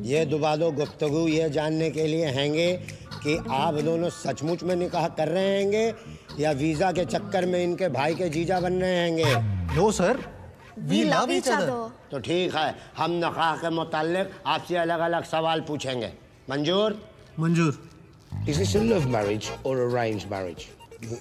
ये दुबादो गुफ्तगू ये जानने के लिए हैंगे कि आप दोनों सचमुच में निकाह कर रहे हैंगे या वीजा के चक्कर में इनके भाई के जीजा बन रहे हैंगे। No sir, we love each other. तो ठीक है, हम निकाह के मुताल्लिक आपसे अलग अलग सवाल पूछेंगे। मंजूर? मंजूर। Is this a love marriage or arranged marriage?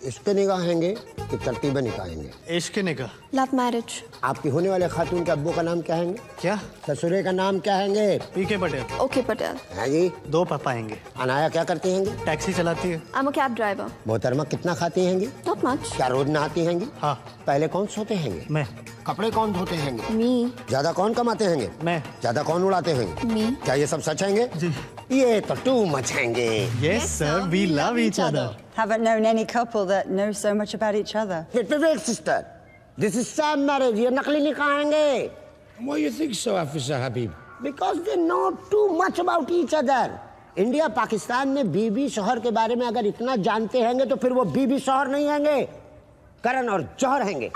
इसके निकाह हैंगे कि तरतीबे निकाह हैंगे? इश्क निकाह। Love marriage. आपकी होने वाले खातून के अब्बू का नाम क्या हैंगे? क्या? ससुरे का नाम क्या हैंगे? पीके पटेल। ओके पटेल। है जी। 2 पापा आएंगे। अनाया क्या करती हैंगी? टैक्सी चलाती है। I am a cab driver. मोहतरमा कितना खाती हैंगी? Not much. क्या रोज नहाती हैंगी? हाँ। पहले कौन सोते हैंगे? मैं। कपड़े कौन धोते हैंगे? मी। ज्यादा कौन कमाते हैंगे? मैं। ज्यादा कौन उड़ाते हैंगे? मी। क्या ये सब सच हैंगे? जी। ये तो टू मच हैंगे। Yes sir, we love each other. Haven't known any couple that knows so much about each other. Wait, sister. This is Sam marriage. ये नकली निकाह हैंगे। And why you think so, Officer Habib? Because they know too much about each other. India Pakistan में बीबी शोहर के बारे में अगर इतना जानते हैंगे तो फिर वो बीबी शोहर नहीं हैंगे, करण और जौहर हैंगे।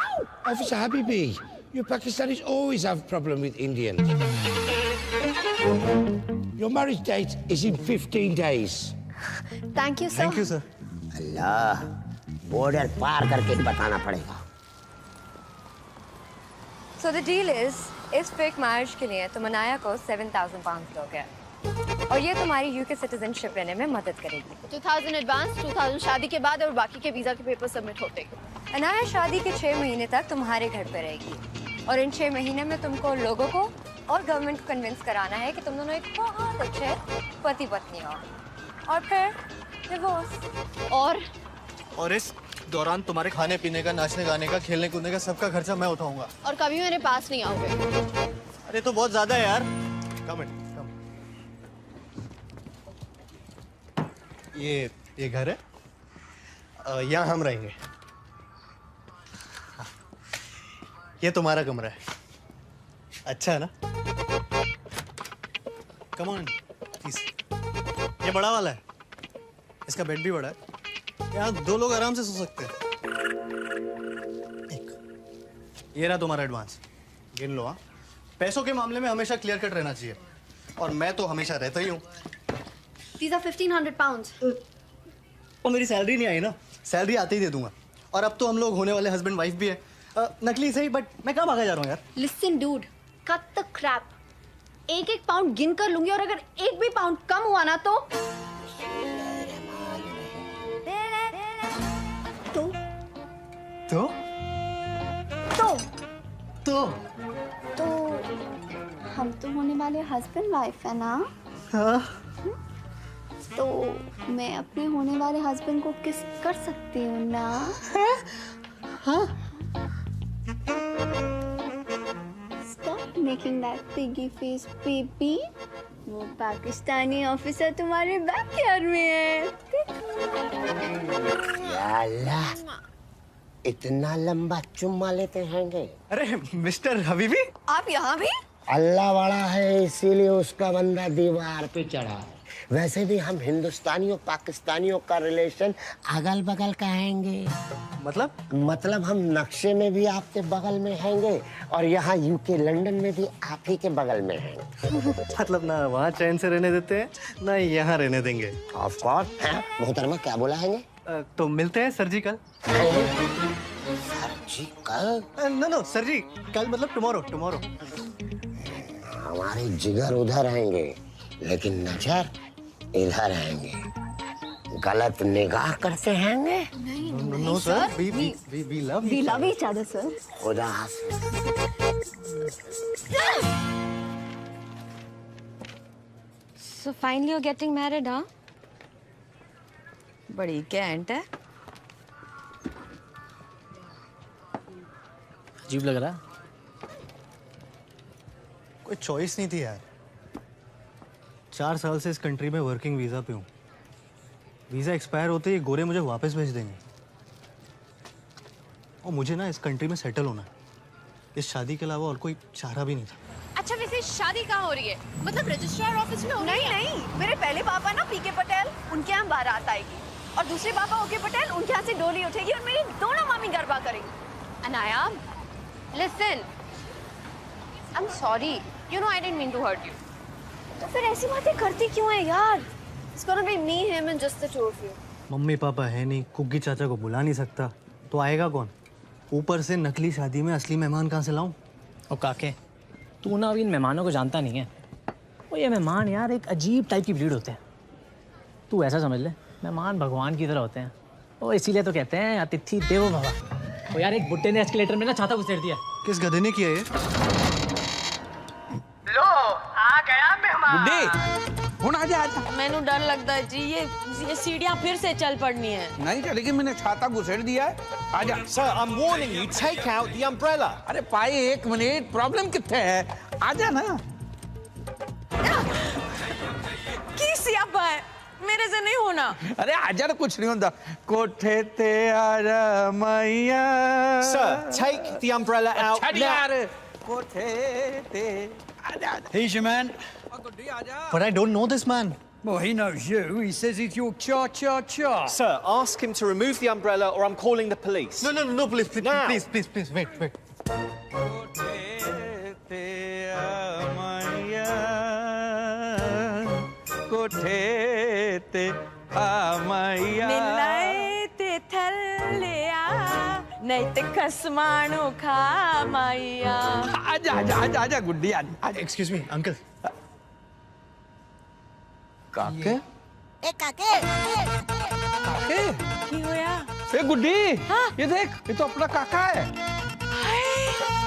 Officer Habibi, you Pakistanis always have problem with Indians. Your marriage date is in 15 days. Thank you sir. Thank you sir. Allah, border पार करके बताना पड़ेगा। So the deal is, इस फेक मैरिज के लिए तुम अनाया को 7,000 पाउंड दोगे और ये तुम्हारी यूके सिटीजनशिप लेने में मदद करेगी। 2000 एडवांस, 2000 शादी के बाद और बाकी के वीजा के पेपर सबमिट होते। अनाया शादी के 6 महीने तक तुम्हारे घर पे रहेगी और इन 6 महीने में तुमको लोगों को और गवर्नमेंट को कन्विंस कराना है कि तुम दोनों एक बहुत अच्छे पति पत्नी हो और फिर डिवोर्स। और इस दौरान तुम्हारे खाने पीने का, नाचने गाने का, खेलने कूदने का सबका खर्चा मैं उठाऊंगा। और कभी मेरे पास नहीं आओगे। अरे तो बहुत ज्यादा है यार। कम इन, कम। ये घर है, यहाँ हम रहेंगे। ये तुम्हारा कमरा है, अच्छा है ना? Come on please. ये बड़ा वाला है, इसका बेड भी बड़ा है, यहाँ 2 लोग आराम से सो सकते हैं। ये रहा तुम्हारा एडवांस, गिन लो। हाँ, पैसों के मामले में हमेशा क्लियर कट रहना चाहिए और मैं तो हमेशा रहता ही हूँ। These are 1500 pounds. और मेरी सैलरी नहीं आई ना, सैलरी आते ही दे दूंगा। और अब तो हम लोग होने वाले हस्बैंड वाइफ भी है। नकली सही, बट मैं कहाँ भागा जा रहा हूँ यार? Listen dude, cut the crap. 1-1 pound गिन कर लूंगी और अगर 1 भी पाउंड कम हुआ ना तो तो तो हम तो होने वाले हस्बैंड वाइफ है ना। हाँ। तो मैं अपने होने वाले हस्बैंड को किस कर सकती हूँ ना। हाँ। Stop making that piggy face, baby. वो पाकिस्तानी ऑफिसर तुम्हारे बैकयार्ड में है। या अल्लाह, इतना लंबा चुम्मा लेते हैंगे। अरे मिस्टर हबीबी, आप यहाँ भी? अल्लाह वाला है इसीलिए उसका बंदा दीवार पे चढ़ा है। वैसे भी हम हिंदुस्तानियों पाकिस्तानियों का रिलेशन अगल बगल का हैंगे। मतलब हम नक्शे में भी आपके बगल में हैंगे और यहाँ यूके लंदन में भी आप ही के बगल में हैं। मतलब ना वहाँ चैन से रहने देते हैं ना यहाँ रहने देंगे। Of course. मोहतरमा क्या बोला हैंगे? तो मिलते हैं सर जी कल। सर जी कल? नो सर जी कल मतलब टुमारो। हमारे जिगर उधर रहेंगे लेकिन नजर इधर रहेंगे। गलत निगाह करते हैंगे। No sir, we love each other sir. खुदा हाफिज। So finally you're getting married, huh? बड़ी कैंट है। अजीब लग रहा। कोई चॉइस नहीं थी यार। 4 साल से इस कंट्री में वर्किंग वीजा पे हूँ। वीजा एक्सपायर होते ही गोरे मुझे वापस भेज देंगे और मुझे ना इस कंट्री में सेटल होना है। इस शादी के अलावा और कोई चारा भी नहीं था। अच्छा वैसे शादी कहाँ हो रही है? मतलब रजिस्ट्रार ऑफिस में हो रही है? नहीं, मेरे पहले पापा ना पीके पटेल, उनके यहाँ बारात आएगी और दूसरे पापा ओके पटेल, उनके यहाँ से डोली उठेगी और मेरी दोनों मामी गरबा करेंगी। Anaya, listen, I'm sorry. You know I didn't mean to hurt you. तो फिर ऐसी बातें करती क्यों है यार? It's gonna be me, him and just the two of you. Mummy papa है नहीं, कुग्गी चाचा को बुला नहीं सकता, तो आएगा कौन? ऊपर से नकली शादी में असली मेहमान कहाँ से लाऊं? और काके, तू ना अभी इन मेहमानों को जानता नहीं है। वो ये मेहमान यार एक अजीब टाइप की ब्रीड होते हैं। तू ऐसा समझ ले, मेहमान भगवान की तरह होते हैं। वो इसीलिए तो कहते हैं अतिथि देवो भव। वो यार एक बुड्ढे ने एस्केलेटर में ना छाता घुसेड़ दिया। किस गधे ने किया ये? लो आ गया मेहमान। बुड्ढे हुण आजा आजा। मैनू डर लगता है जी, ये सीढ़ियाँ फिर से चल पड़नी है। नहीं चलेगी, मैंने छाता घुसेड़ दिया है। आजा। Sir, I'm warning you, take out the umbrella. अरे पाई एक मिनट, प्रॉब्लम कितने है? आजा ना। की सियापा है, मेरे से नहीं होना। अरे आजा ना, कुछ नहीं होता। कोठे ते आजा मैया। Sir, take the umbrella out छड़ now. यार। कोठे ते आजा आजा। He's your man. गुड्डी आजा। But I don't know this man. Well, he knows you. He says he's your cha-cha-cha. Sir, ask him to remove the umbrella or I'm calling the police. No, please, Now. please, wait. कोठे ते आ मैया। कोठे ते आ मैया। निन्नाए ते थल्लिया, नहीं ते कसमाणु खा माइया। आजा आजा आजा आजा गुड्डी आजा। Excuse me, uncle. काके? काके की होया? ए गुड्डी, हाँ? ये देख, ये तो अपना काका है।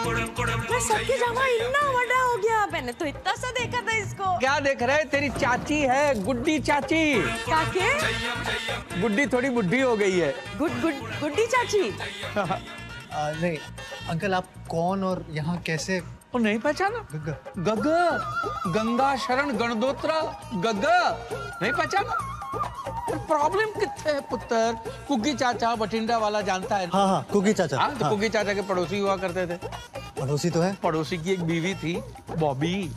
मैं सबके जमा इतना बड़ा हो गया, मैंने तो इतना सा देखा था इसको। क्या देख रहे? तेरी चाची है, गुड्डी चाची। काके? गुड्डी थोड़ी बुढ़ी हो गई है। गुड्डी चाची। नहीं, अंकल आप कौन और यहाँ कैसे? वो नहीं पहचाना? गग्गा, गंगा शरण गणदोत्रा गग्गा, नहीं पहचाना? प्रॉब्लम कितने है पुत्र? कुग्गी चाचा बठिंडा वाला जानता है? हाँ, कुग्गी चाचा। हाँ, तो कुग्गी चाचा के पड़ोसी हुआ करते थे। पड़ोसी तो है। पड़ोसी की एक बीवी थी, बॉबी।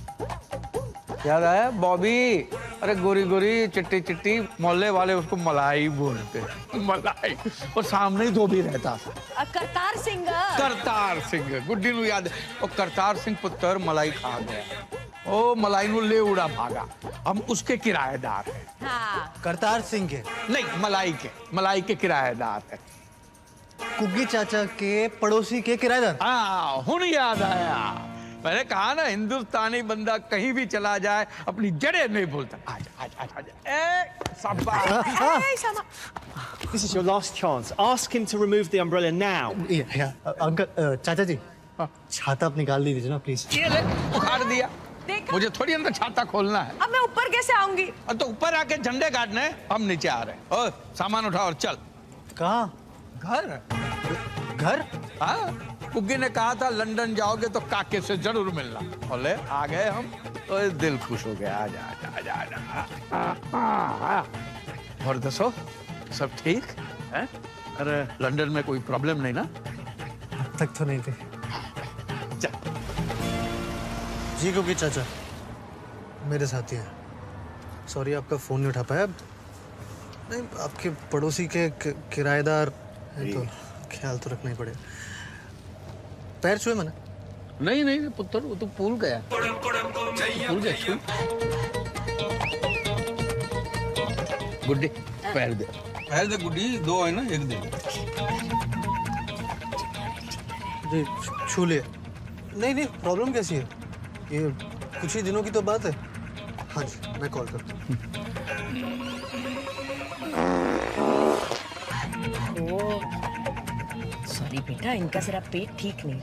याद आया? बॉबी। अरे गोरी गोरी चिट्टी चिट्टी, मोहल्ले वाले उसको मलाई बोलते। मलाई। और सामने ही धोबी रहता था। करतार सिंह। करतार सिंह, गुड्डी नु याद है। और करतार सिंह पुत्र मलाई खा गया। ओ मलाई नु ले उड़ा भागा। हम उसके किराएदार हैं। हाँ। करतार सिंह के? नहीं, मलाई के किराएदार हैं। कुग्गी चाचा के पड़ोसी के किराएदार? हाँ, हुन याद आया। मैंने कहा ना, हिंदुस्तानी बंदा कहीं भी चला जाए अपनी जड़ें नहीं भूलता। आजा आजा आजा। ए शाबाश। This is your last chance. Ask him to remove the umbrella now. Uncle, चाचा जी, छाता आप निकाल दीजिए ना प्लीज। ये ले, उखाड़ दिया। मुझे थोड़ी अंदर छाता खोलना है। अब मैं ऊपर कैसे आऊंगी? तो ऊपर आके झंडे गाड़ने, हम नीचे आ रहे हैं। ओ, सामान उठा और चल। कहाँ? घर? हाँ, कुग्गी ने कहा था लंदन जाओगे तो काके से जरूर मिलना। बोले आ गए हम, तो दिल खुश हो गया। आजा आजा आजा आजा। और दसो, सब ठीक है? अरे लंदन में कोई प्रॉब्लम नहीं ना? अब तक तो नहीं थे। चल। जी कुग्गी चाचा, मेरे साथी हैं। सॉरी आपका फोन नहीं उठा पाया। नहीं, आपके पड़ोसी के किराएदार हैं तो ख्याल तो रखना ही पड़ेगा। पैर छुए मैंने? नहीं पुत्र, वो तो भूल गया। गुड्डी पैर दे गुड्डी, दो है ना, एक दे। जी छू लिया। नहीं, प्रॉब्लम कैसी है? ये कुछ ही दिनों की तो बात है। हाँ जी, मैं कॉल करता हूँ। सॉरी बेटा, इनका जरा पेट ठीक नहीं।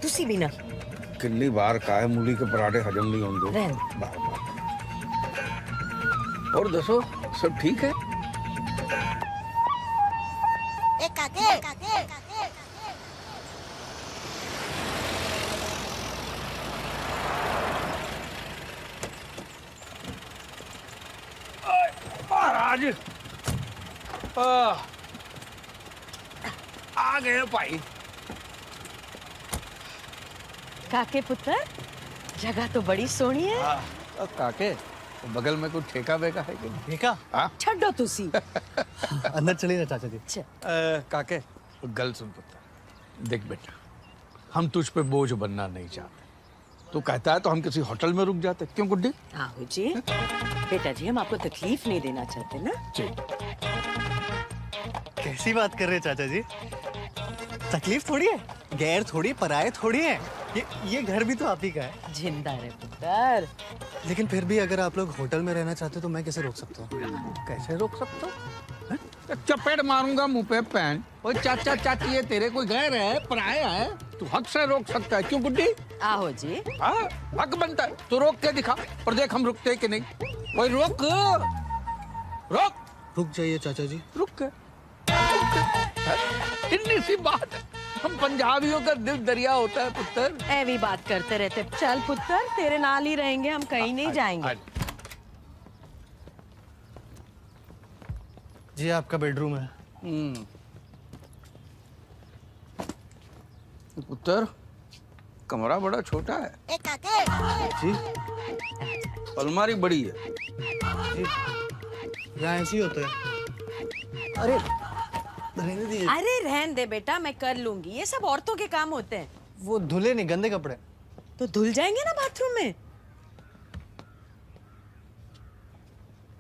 तुसी भी ना। कितनी बार काहे मूली के पराठे हजम नहीं होंगे। रहन। बार। और दसो, सब ठीक है? महाराज आ गए भाई। काके पुत्र, जगह तो बड़ी सोहनी है। काके, बगल में कोई ठेका वेका है कि नहीं? ठेका? छड्डो तुसी। अंदर चलिए ना चाचा जी। काके, गल सुन पुत्र, देख बेटा, हम तुझ पे बोझ बनना नहीं चाहते। तू कहता है तो हम किसी होटल में रुक जाते। क्यों गुड्डी? आहो जी, बेटा जी हम आपको तकलीफ नहीं देना चाहते ना। जी। कैसी बात कर रहे हैं चाचा जी? तकलीफ थोड़ी है, गैर थोड़ी, पराये थोड़ी है। ये घर भी तो आप ही का है। जिंदा रहे पुत्र। लेकिन फिर भी अगर आप लोग होटल में रहना चाहते तो मैं कैसे रोक सकता हूँ? कैसे रोक सकते हो? चपेट मारूंगा मुंह पे पैन। ओए चाचा चाची है तेरे, कोई गैर है, पराया है, तू हक से रोक सकता है। क्यों गुड्डी? आहो जी। हाँ, हक बनता है। तू रोक के दिखा और देख हम रुकते हैं कि नहीं। ओए रोक, रोक। रुक जाइए चाचा जी। रुक के। इतनी सी बात है। हम पंजाबियों का दिल दरिया होता है पुत्र। ऐवी बात करते रहते। चल पुत्र, तेरे नाल ही रहेंगे, हम कहीं नहीं जाएंगे। जी आपका बेडरूम है। पुत्र कमरा बड़ा छोटा है। जी अलमारी बड़ी है। यहाँ ऐसे ही होता है। अरे रहने दीजिए। अरे रहन दे बेटा, मैं कर लूंगी। ये सब औरतों के काम होते हैं। वो धुले नहीं, गंदे कपड़े। तो धुल जाएंगे ना बाथरूम में।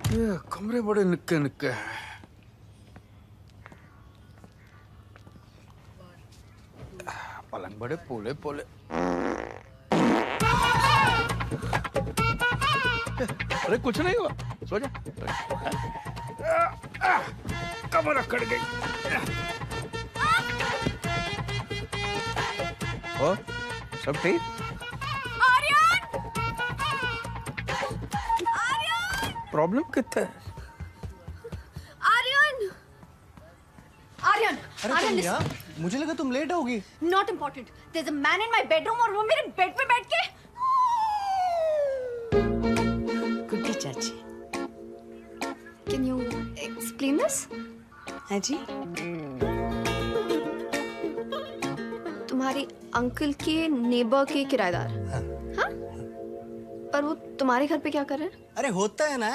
ये कमरे बड़े निक्के निक्के हैं। पलंग बड़े पोले पोले। अरे कुछ नहीं हुआ, सो जा। कमर अकड़ गई। ओ, सब ठीक? प्रॉब्लम कितना है? आर्यन, अरे तुम यहाँ? मुझे लगा तुम लेट होगी। Not important. There's a man in my bedroom और वो मेरे बेड पे बैठ के। गुड्डी चाची। Can you explain this? है जी। तुम्हारी अंकल के नेबर के किराएदार। हाँ? पर वो तुम्हारे घर पे क्या कर रहे हैं? अरे होता है ना,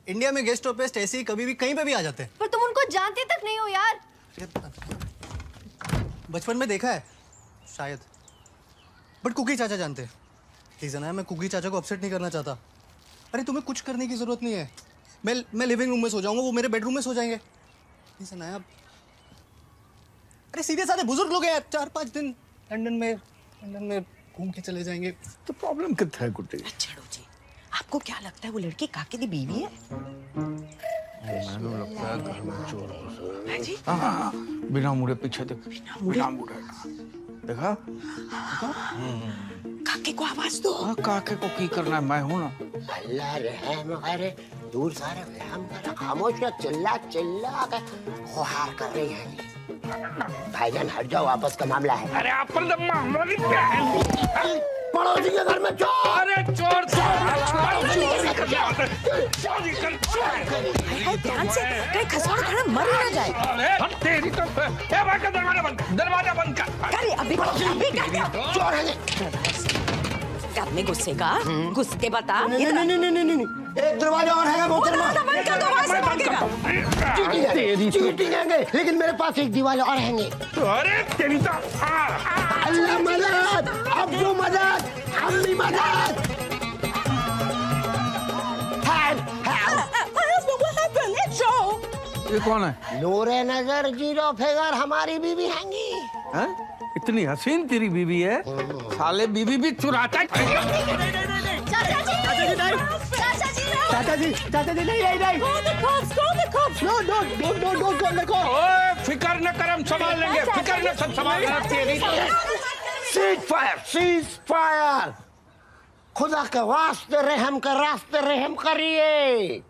इंडिया में गेस्ट ऑफ बेस्ट ऐसे ही कभी भी कहीं पे भी आ जाते हैं। पर तुम उनको जानते तक नहीं हो यार। बचपन में देखा है शायद, बट कुकी चाचा जानते हैं। रीजन है, मैं कुकी चाचा को अपसेट नहीं करना चाहता। अरे तुम्हें कुछ करने की जरूरत नहीं है। मैं लिविंग रूम में सो जाऊंगा, वो मेरे बेडरूम में सो जाएंगे। रीजन है। अरे सीधे साधे बुजुर्ग लोग हैं, 4-5 दिन लंदन में घूम के चले जाएंगे। तो प्रॉब्लम कितना है गुड्डी? छोड़ो जी, आपको क्या लगता है वो लड़की काके की बीवी है? मैंने लगता है घर में चोर घुसा है जी। हाँ, बिना मुड़े पीछे देख। बिना मुड़े देखा? काके को आवाज दो। हाँ, काके को की करना है, मैं हूँ ना। अल्लाह रहम करे, दूर सारे रहम कर, खामोश कर, चिल्ला चिल्ला कर गुहार कर रही है। भाईजान हट जाओ, आपस का मामला है। अरे आप मामला क्या है? पड़ोसी के घर में चोर। अरे चोर ध्यान से, कहीं खसौड़ खड़ा मर ना जाए। अरे तेरी तो दरवाजा बंद कर। अरे अभी चोर है। अपने गुस्से का गुस्से बता। नहीं, एक दरवाजा और है मोहतरमा। चीटिंग है, लेकिन मेरे पास एक दीवार और हैंगे। अरे तेरी तो अल्लाह मदद, अब्बू मदद, अम्मी मदद। ये कौन है? नूरे नजर जीरो फिगर हमारी बीवी हैंगी। हैं? इतनी हसीन तेरी बीवी है, साले बीवी भी चुराता है। चाचा जी नहीं। ओए फिकर न कर, हम संभाल लेंगे। फिकर न, सब संभाल लेंगे। तेरी सीज फायर। खुदा के वास्ते रहम कर, रास्ते रहम करिए।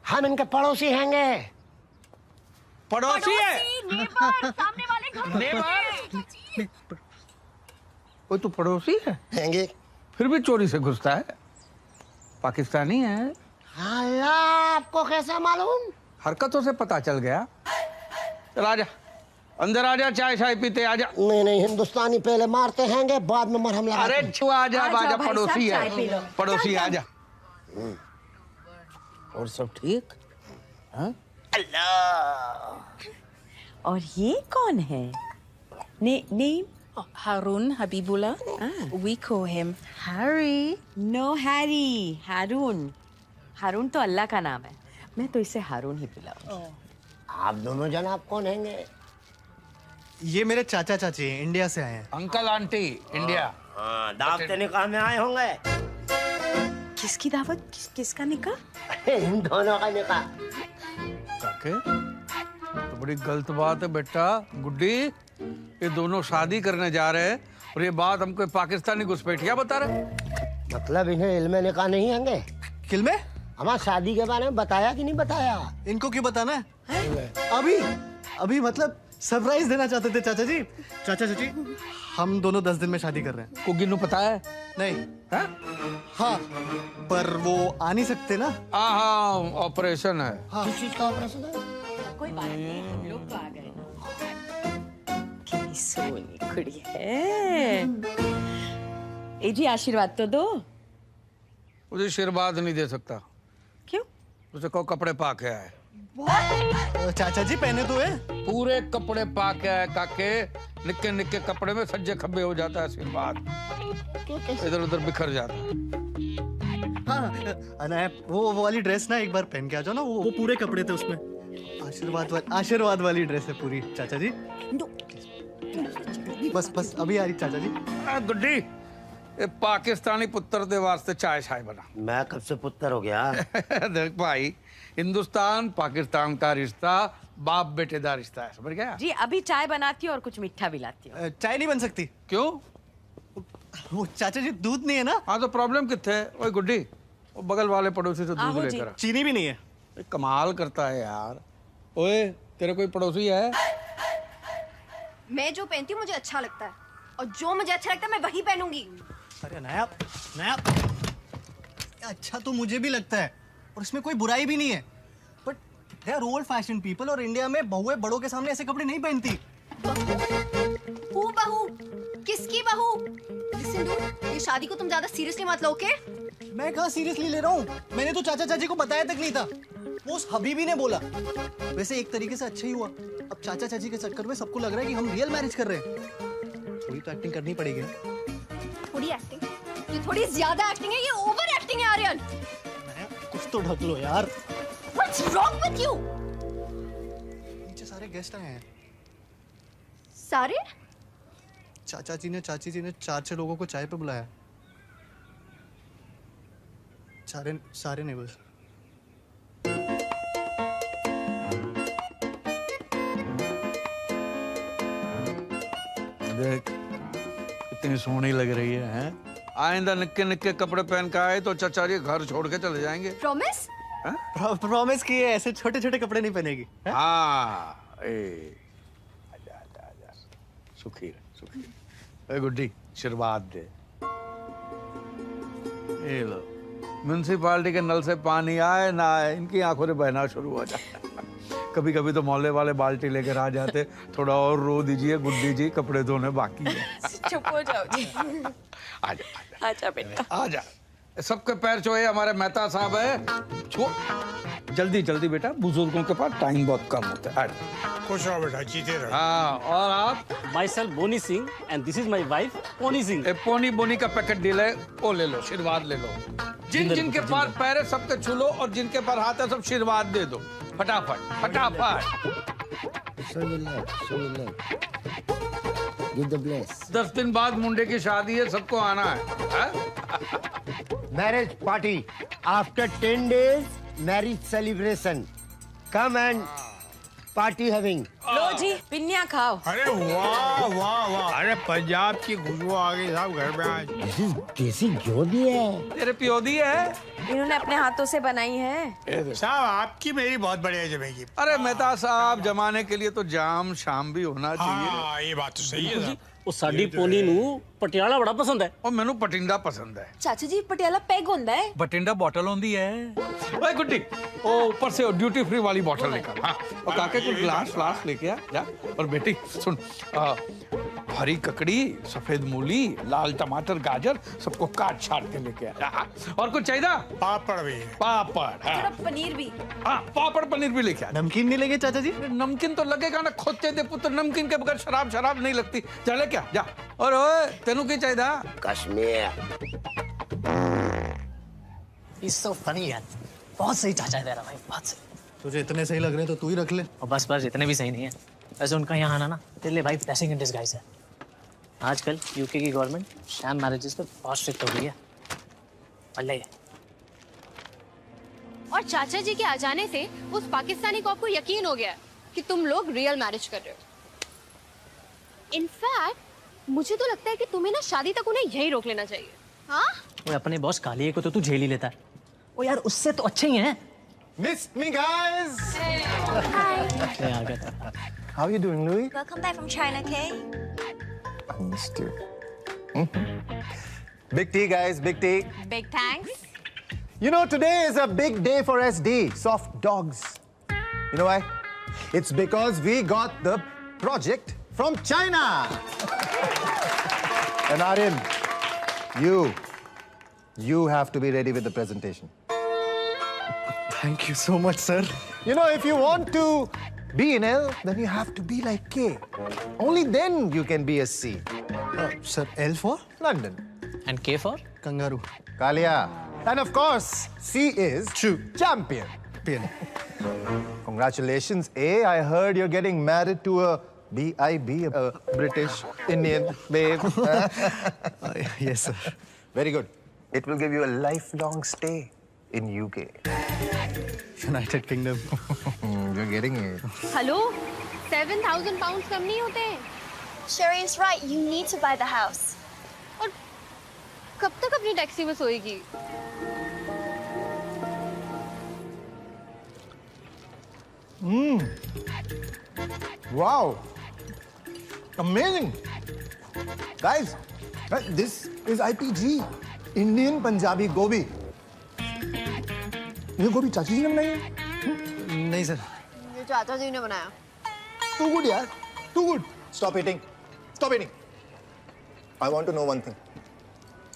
हम इनके पड़ोसी हैंगे। पड़ोसी है? सामने वाले घर नेबर? वो तो पड़ोसी है? हैंगे। फिर भी चोरी से घुसता है। पाकिस्तानी है। अल्लाह, आपको कैसा मालूम? हरकतों से पता चल गया। चल आजा, अंदर आजा, चाय शाय पीते आजा। नहीं, हिंदुस्तानी पहले मारते हैंगे, बाद में मरहम लगाते हैं। अरे तू आजा, पड़ोसी है, पड़ोसी आजा। और सब ठीक? हाँ? अल्लाह। और ये कौन है? Name? Harun Habibullah. We call him Harry. No Harry, Harun. हारून तो अल्लाह का नाम है, मैं तो इसे हारून ही बुलाऊंगी। आप दोनों जनाब कौन हैंगे? ये मेरे चाचा चाची हैं, इंडिया से आए हैं। Uncle aunty India. हाँ, दावत निकाह में आए होंगे। किसकी दावत? किसका निकाह? इन दोनों का निकाह। काके तो बड़ी गलत बात है बेटा। गुड्डी, ये दोनों शादी करने जा रहे हैं और ये बात हमको पाकिस्तानी घुसपैठिया बता रहे। मतलब इन्हें इल्मे निकाह नहीं हैंगे? किल्मे? हमारी शादी के बारे में बताया कि नहीं बताया? इनको क्यों बताना है? अभी मतलब सरप्राइज देना चाहते थे चाचा जी। चाचा चाची, हम दोनों 10 दिन में शादी कर रहे हैं। को गिन्नू पता है? नहीं। है? हाँ, पर वो आ नहीं सकते ना। हाँ, ऑपरेशन है। हाँ। किस चीज का ऑपरेशन है? कोई बात नहीं, हम लोग तो आ गए। कितनी सोनी कुड़ी है। ए जी, आशीर्वाद तो दो। मुझे आशीर्वाद नहीं दे सकता। क्यों? उसे कहो कपड़े पा के आए। चाचा जी पहने तो है। पूरे कपड़े पा के आए काके। निक्के निक्के कपड़े में सज्जे खब्बे हो जाता है आशीर्वाद, इधर उधर बिखर जाता है। हाँ, वो वाली ड्रेस ना एक बार पहन के आ जाओ ना, वो पूरे कपड़े थे उसमें। आशीर्वाद वाली ड्रेस है पूरी चाचा जी। बस अभी आ रही चाचा जी। गुड्डी, ये पाकिस्तानी पुत्र दे वास्ते चाय शाय बना। मैं कब से पुत्र हो गया? देख भाई, हिंदुस्तान पाकिस्तान का रिश्ता बाप बेटे का रिश्ता है, समझ गया? जी अभी चाय बनाती हूँ और कुछ मीठा भी लाती हूँ। चाय नहीं बन सकती। क्यों? वो चाचा जी दूध नहीं है ना। हाँ तो प्रॉब्लम कितने है? ओए गुड्डी, वो बगल वाले पड़ोसी से दूध लेकर। चीनी भी नहीं है। कमाल करता है यार। ओए, तेरे कोई पड़ोसी है? मैं जो पहनती हूँ मुझे अच्छा लगता है और जो मुझे अच्छा लगता है मैं वही पहनूंगी। अरे नया अच्छा तो मुझे भी लगता है और इसमें कोई बुराई भी नहीं है, but they are old fashion people और इंडिया में बहुएं बड़ों के सामने ऐसे कपड़े नहीं पहनती। बहू? किसकी बहू? ये शादी को तुम ज्यादा सीरियसली मत लो, ओके? मैं कहाँ सीरियसली ले रहा हूँ, मैंने तो चाचा चाची को बताया तक नहीं था, वो उस हबीबी ने बोला। वैसे एक तरीके से अच्छा ही हुआ, अब चाचा चाची के चक्कर में सबको लग रहा है कि हम रियल मैरिज कर रहे हैं। थोड़ी तो एक्टिंग करनी पड़ेगी ना। थोड़ी एक्टिंग? ये थोड़ी ज्यादा एक्टिंग है, ये ओवर एक्टिंग है आर्यन। कुछ तो ढक लो यार। What's wrong with you? नीचे सारे गेस्ट आए हैं। सारे? चाचा जी ने चाची जी ने 4-6 लोगों को चाय पे बुलाया। सारे नेबर्स। देख कितनी सोहनी लग रही है, हैं? आइंदा निक्के निक्के कपड़े पहन के आए तो चाचा जी घर छोड़ के चले जाएंगे। प्रॉमिस? प्रॉमिस किए, ऐसे छोटे छोटे कपड़े नहीं पहनेगी। हाँ, आजा सुखी ए गुड्डी, आशीर्वाद दे। ये लो, म्यूनसिपालिटी के नल से पानी आए ना आए, इनकी आंखों से बहना शुरू हो जाता। कभी कभी तो मोहल्ले वाले बाल्टी लेकर आ जाते, थोड़ा और रो दीजिए गुड्डी जी, कपड़े धोने बाकी है। चुप हो जाओ जी। आजा बेटा, आजा। सबके पैर छुए, हमारे मेहता साहब है। छो जल्दी बेटा, बुजुर्गों के पास टाइम बहुत कम होता है। खुश रहो बेटा, जीते रहो। हाँ, और आप? Myself Boni Singh and this is my wife Poni Singh. Poni Boni का पैकेट डील है, वो ले लो, आशीर्वाद ले लो। जिनके पास पैर है सबके छू लो और जिनके पास हाथ है सब आशीर्वाद दे दो, फटाफट। So you love. Give the bless. 10 दिन बाद मुंडे की शादी है, सबको आना है। Marriage party after 10 days. Marriage celebration. Come and party having. लो जी, पिन्निया खाओ। अरे वाह, अरे पंजाब की खुशबू आ गई साहब घर में आज। देसी घियो दी है। तेरे पियोदी है? इन्होंने अपने हाथों से बनाई है। साहब आपकी मेरी बहुत बढ़िया जमेगी। अरे मेहता साहब, जमाने के लिए तो जाम शाम भी होना चाहिए। हाँ, ये बात तो सही है साहब। ਉਹ ਸਾਡੀ ਪੋਨੀ ਨੂੰ ਪਟਿਆਲਾ ਬੜਾ ਪਸੰਦ ਹੈ। और मैनू पटिंडा पसंद है। चाचा जी पटियाला पैग होता है। बटिंडा बॉटल होती है। ओए गुड्डी, ओ ऊपर से ड्यूटी फ्री वाली बॉटल लेकर। हाँ, और काके को ग्लास लेके आ जा। और बेटी सुन, हरी ककड़ी, सफेद मूली, लाल टमाटर, गाजर सबको काट छाट के लेके आया। और कुछ चाहिए? पापड़ भी। पापड़, थोड़ा पनीर भी। हाँ पापड़ पनीर भी लेके आया। नमकीन नहीं लेंगे चाचा जी? नमकीन तो लगेगा ना, खोते दे पुत्र, नमकीन के बगैर शराब नहीं लगती। चले क्या जा। और ओए तेनू की चाहिए? कश्मीर। He's so funny यार, बहुत सही चाचा है तेरा भाई, बहुत सही। तुझे इतने सही लग रहे हैं तो तू ही रख ले। और बस इतने भी सही नहीं है। वैसे उनका यहाँ आना ना तेरे लिए भाई ब्लेसिंग इन डिस्गाइज है। आजकल यूके की गवर्नमेंट शैम मैरिजेस पे बहुत स्ट्रिक्ट हो गई है। अल्लाह। और चाचा जी के आ जाने से उस पाकिस्तानी को आपको यकीन हो गया कि तुम लोग रियल मैरिज कर रहे हो। इनफैक्ट मुझे तो लगता है कि तुम्हें ना शादी तक उन्हें यही रोक लेना चाहिए। हाँ? वो अपने बॉस कालिए को तो तू झेल ही लेता है। ओ यार उससे तो अच्छे ही हैं। Miss me guys. ले आ गया। How are you doing, Louis? Welcome back from China, Kay. I missed you. Big tea, guys. Big tea. Big thanks. You know, today is a big day for SD, soft dogs. You know why? It's because we got the project from China. And Aryan, you have to be ready with the presentation. Thank you so much, sir. You know, if you want to be in L, then you have to be like K. Only then you can be a C. Sir, L for? London. And K for? Kangaroo. Kalia. And of course, C is True. champion. Pin. Congratulations, A. I heard you're getting married to a B.I.B., a British Indian babe. Yes, sir. Very good. It will give you a lifelong stay in UK. United Kingdom. You're getting it. Hello, 7,000 pounds कम नहीं होते। Sherry is right. You need to buy the house. और कब तक अपनी taxi में सोएगी? Wow. Amazing. Guys, this is IPG. Indian Punjabi Gobi. ये गोभी चाची जी ने बनाई है? नहीं सर। ये चाचा जी ने बनाया। Too good यार. Too good. Stop eating. Stop eating. I want to know one thing.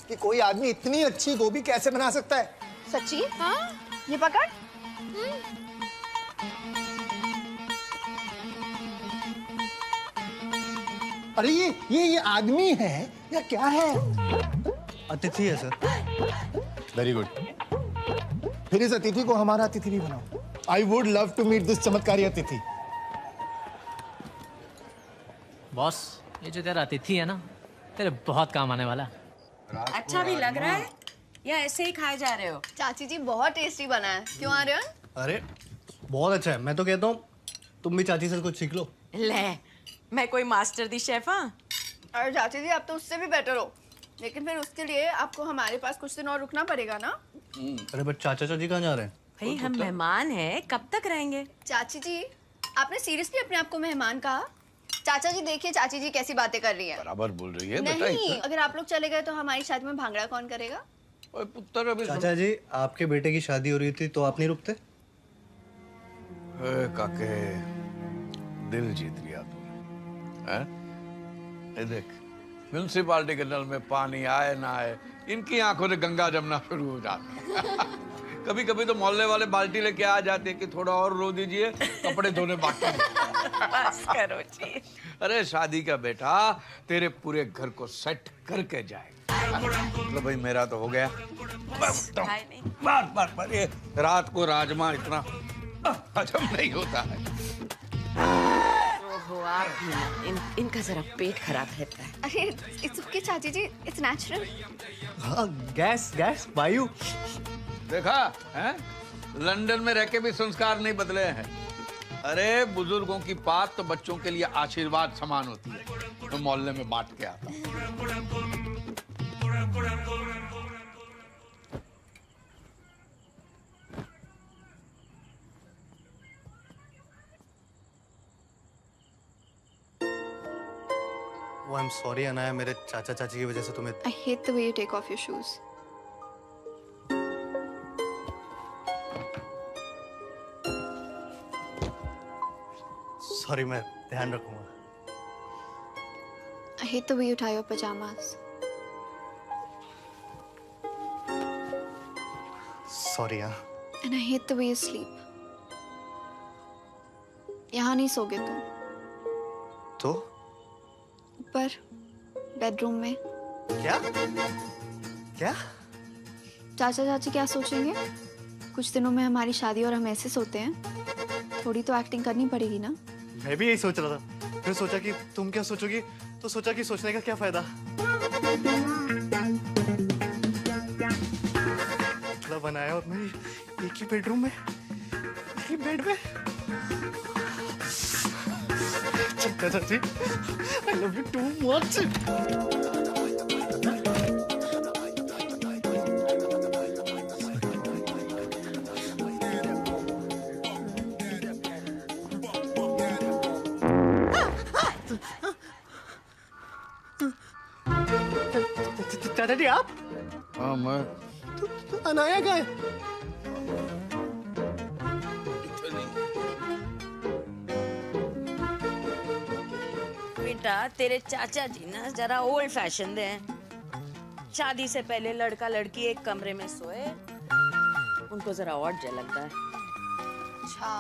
कि कोई आदमी इतनी अच्छी गोभी कैसे बना सकता है? सच्ची? हाँ? ये पकड़। अरे ये आदमी है या क्या है? अतिथि है सर। Very good. फिर इस अतिथि को हमारा अतिथि भी बनाओ। I would love to meet this चमत्कारी अतिथि। बॉस, ये जो तेरा अतिथि है ना, तेरे बहुत काम आने वाला है। अच्छा भी लग रहा है या ऐसे ही खाए जा रहे हो? चाची जी बहुत टेस्टी बना है। क्यों आर्यन? अरे बहुत अच्छा है। मैं तो कहता हूँ तुम भी चाची से कुछ सीख लो। ले, मैं कोई मास्टर दी शेफ हाँ? अरे चाची जी आप तो उससे भी बेटर हो, लेकिन फिर उसके लिए आपको हमारे पास कुछ दिन और रुकना पड़ेगा ना। अरे बट चाचा चाची कहाँ जा रहे हैं? भाई हम मेहमान हैं, कब तक रहेंगे? चाची जी आपने सीरियसली अपने आप को मेहमान कहा? चाचा जी देखिए चाची जी कैसी बातें कर रही है। बराबर बोल रही है। नहीं, अगर आप लोग चले गए तो हमारी शादी में भांगड़ा कौन करेगा? ओए पुत्र अभी चाचा जी आपके बेटे की शादी हो रही थी तो आप नहीं रुकते? काके दिल जीत लिया तूने। हैं? ये देख म्यूनसिपालिटी के नल में पानी आए ना आए, इनकी आंखों से गंगा जमना शुरू हो जाती है। कभी कभी तो मोहल्ले वाले बाल्टी लेके आ जाते हैं कि थोड़ा और रो दीजिए, कपड़े धोने बाकी हैं। बस करो जी। अरे शादी का बेटा तेरे पूरे घर को सेट करके जाएगा। मतलब भाई मेरा तो हो गया। बार ये रात को राजमा इतना हजम नहीं होता है। ओहो आप भी ना, इनका जरा पेट खराब रहता है। अरे इट्स ओके चाची जी, इट्स नेचुरल। हाँ गैस वायु। देखा है, लंदन में रह के भी संस्कार नहीं बदले हैं। अरे बुजुर्गों की बात तो बच्चों के लिए आशीर्वाद समान होती है। तो मोहल्ले में बांट के आता वो आई एम सॉरी अनाया, मेरे चाचा चाची की वजह से तुम्हें। I hate the way you take off your shoes. Sorry, मैं ध्यान रखूंगा। I hate the way you tie your pajamas. Sorry यार। And I hate the way you sleep. यहाँ नहीं सोगे तुम। तो? ऊपर बेडरूम में। क्या? क्या? चाचा चाची क्या सोचेंगे? कुछ दिनों में हमारी शादी और हम ऐसे सोते हैं। थोड़ी तो एक्टिंग करनी पड़ेगी ना। मैं भी यही सोच रहा था, फिर सोचा कि तुम क्या सोचोगी, तो सोचा कि सोचने का क्या फायदा। बनाया और मैं एक ही बेडरूम में, एक ही बेड में। चाची, I love you too much. चाचा जी आप? हाँ मैं। अनाया कहाँ है? बेटा तेरे चाचा जी ना जरा ओल्ड फैशन दे हैं। शादी से पहले लड़का लड़की एक कमरे में सोए, उनको जरा और डर लगता है। अच्छा,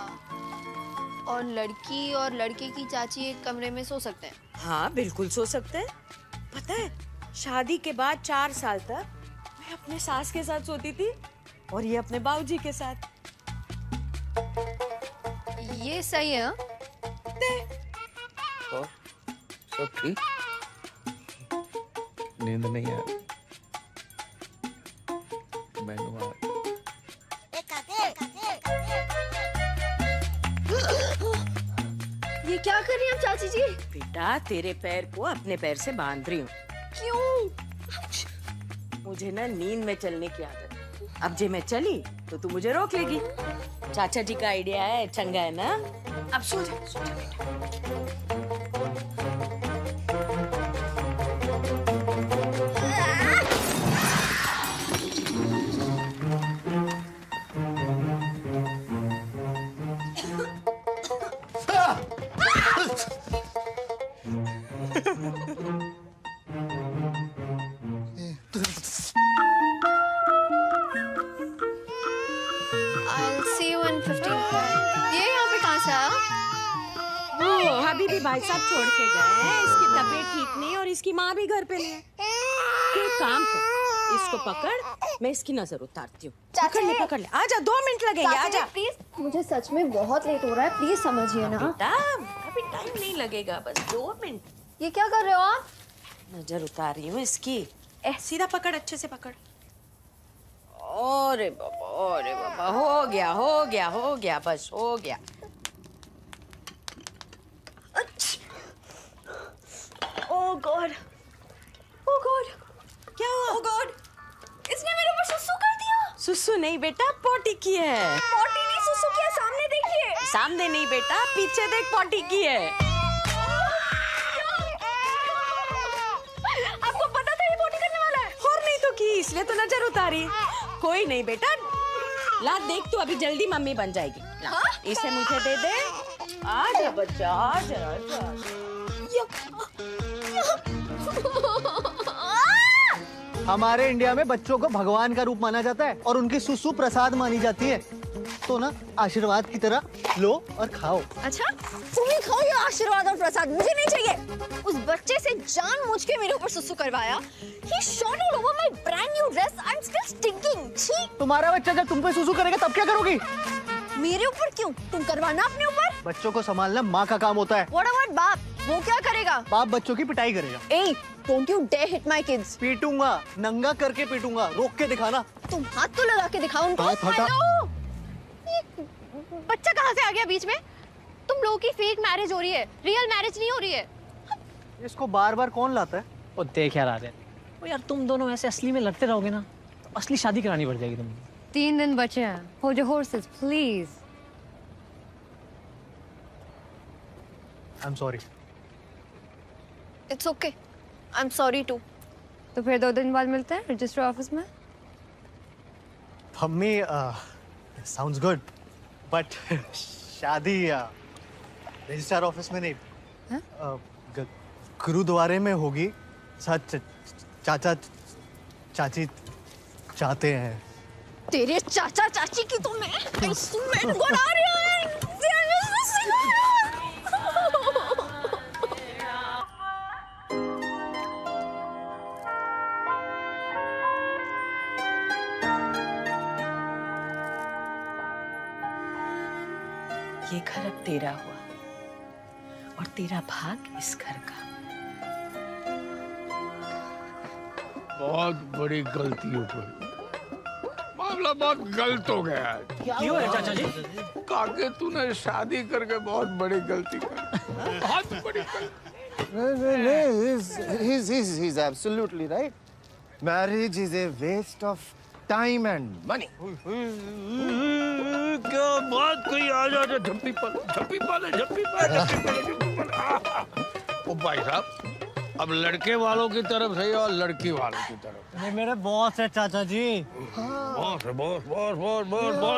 और लड़की और लड़के की चाची एक कमरे में सो सकते हैं? हाँ बिल्कुल सो सकते हैं। पता है शादी के बाद 4 साल तक मैं अपने सास के साथ सोती थी और ये अपने बाबूजी के साथ। ये सही है। तो सब ठीक? नींद नहीं है। मैनू ये क्या कर रही हैं चाची जी? बेटा तेरे पैर को अपने पैर से बांध रही हूँ। क्यों? मुझे ना नींद में चलने की आदत है। अब जे मैं चली तो तू मुझे रोक लेगी। चाचा जी का आइडिया है, चंगा है ना? अब सो जा बेटा। I'll see you in 15 minutes. ये यहाँ पे कहाँ से आया? वो हबीबी भाई साहब छोड़ के गए हैं। इसकी तबीयत ठीक नहीं और इसकी माँ भी घर पे नहीं है। तू एक काम कर, इसको पकड़, मैं इसकी नजर उतारती हूँ। पकड़ ले। आजा, 2 मिनट लगेंगे। आजा प्लीज, मुझे सच में बहुत लेट हो रहा है, प्लीज समझिए ना। बेटा अभी टाइम नहीं लगेगा, बस 2 मिनट। ये क्या कर रहे हो आप? नजर उतार रही हूँ इसकी। सीधा पकड़, अच्छे से पकड़। अरे बाबा, हो गया, बस हो गया। Oh God! क्या हुआ? Oh God! इसने मेरे ऊपर सुसु कर दिया। सुसु नहीं बेटा, पोटी की है। पोटी नहीं, सुसु किया। सामने देखिए। सामने नहीं बेटा, पीछे देख, पोटी की है। आपको पता था ये पोटी करने वाला है? और नहीं तो की, इसलिए तो नजर उतारी। कोई नहीं बेटा, ला देख तू अभी जल्दी मम्मी बन जाएगी। ला, इसे मुझे दे दे। आजा बच्चा, आजा। हमारे इंडिया में बच्चों को भगवान का रूप माना जाता है और उनकी सुसु प्रसाद मानी जाती है। तो ना आशीर्वाद की तरह लो और खाओ। अच्छा, तुम ही खाओ ये आशीर्वाद और प्रसाद, मुझे नहीं चाहिए। उस बच्चे से जानबूझ के मेरे ऊपर सुसु करवाया। He shot all over my brand new dress. I'm still stinking. छी! तुम्हारा बच्चा जब तुम पे सुसु करेगा तब क्या करोगी? मेरे ऊपर क्यों? तुम करवाना अपने ऊपर। बच्चों को संभालना माँ का काम होता है। What about बाप? वो क्या करेगा? बाप बच्चों की पिटाई करेगा। Hey, don't you dare hit my kids. पीटूंगा, नंगा करके पीटूंगा, रोक के दिखाना। तुम हाथ तो लगा के दिखाओ उनको। हाथ हटा। बच्चा कहाँ से आ गया बीच में? तुम लोगों की फेक मैरिज हो रही है, रियल मैरिज नहीं हो रही है। इसको बार-बार कौन लाता है? ओ देख यार आर्यन, ओ यार तुम दोनों ऐसे असली में लड़ते रहोगे ना तो असली शादी करानी पड़ जाएगी तुमको। 3 दिन बचे हैं। Hold your horses, please. I'm sorry. It's okay. I'm sorry too. तो फिर 2 दिन बाद मिलते हैं रजिस्टर ऑफिस में। मम्मी, sounds good, but शादी रजिस्ट्रार ऑफिस में नहीं, गुरुद्वारे में होगी। सच चाचा चाची चाहते हैं। तेरे चाचा चाची की तो मैं इंस्ट्रूमेंट बना रही हूँ। ये घर अब तेरा हुआ और तेरा भाग इस घर का। बहुत बड़ी गलती हो गई, मामला बहुत गलत हो गया है। क्यों है चाचा जी? काके तूने शादी करके बहुत बड़ी गलती कर, बहुत बड़ी गलती। नहीं, he's absolutely right. Marriage is a waste of time and money. क्या बात कही, आ जा झप्पी पाले। ओ भाई साहब, अब लड़के वालों की तरफ से और लड़की वालों की तरफ। ये मेरे बॉस है चाचा जी। बॉस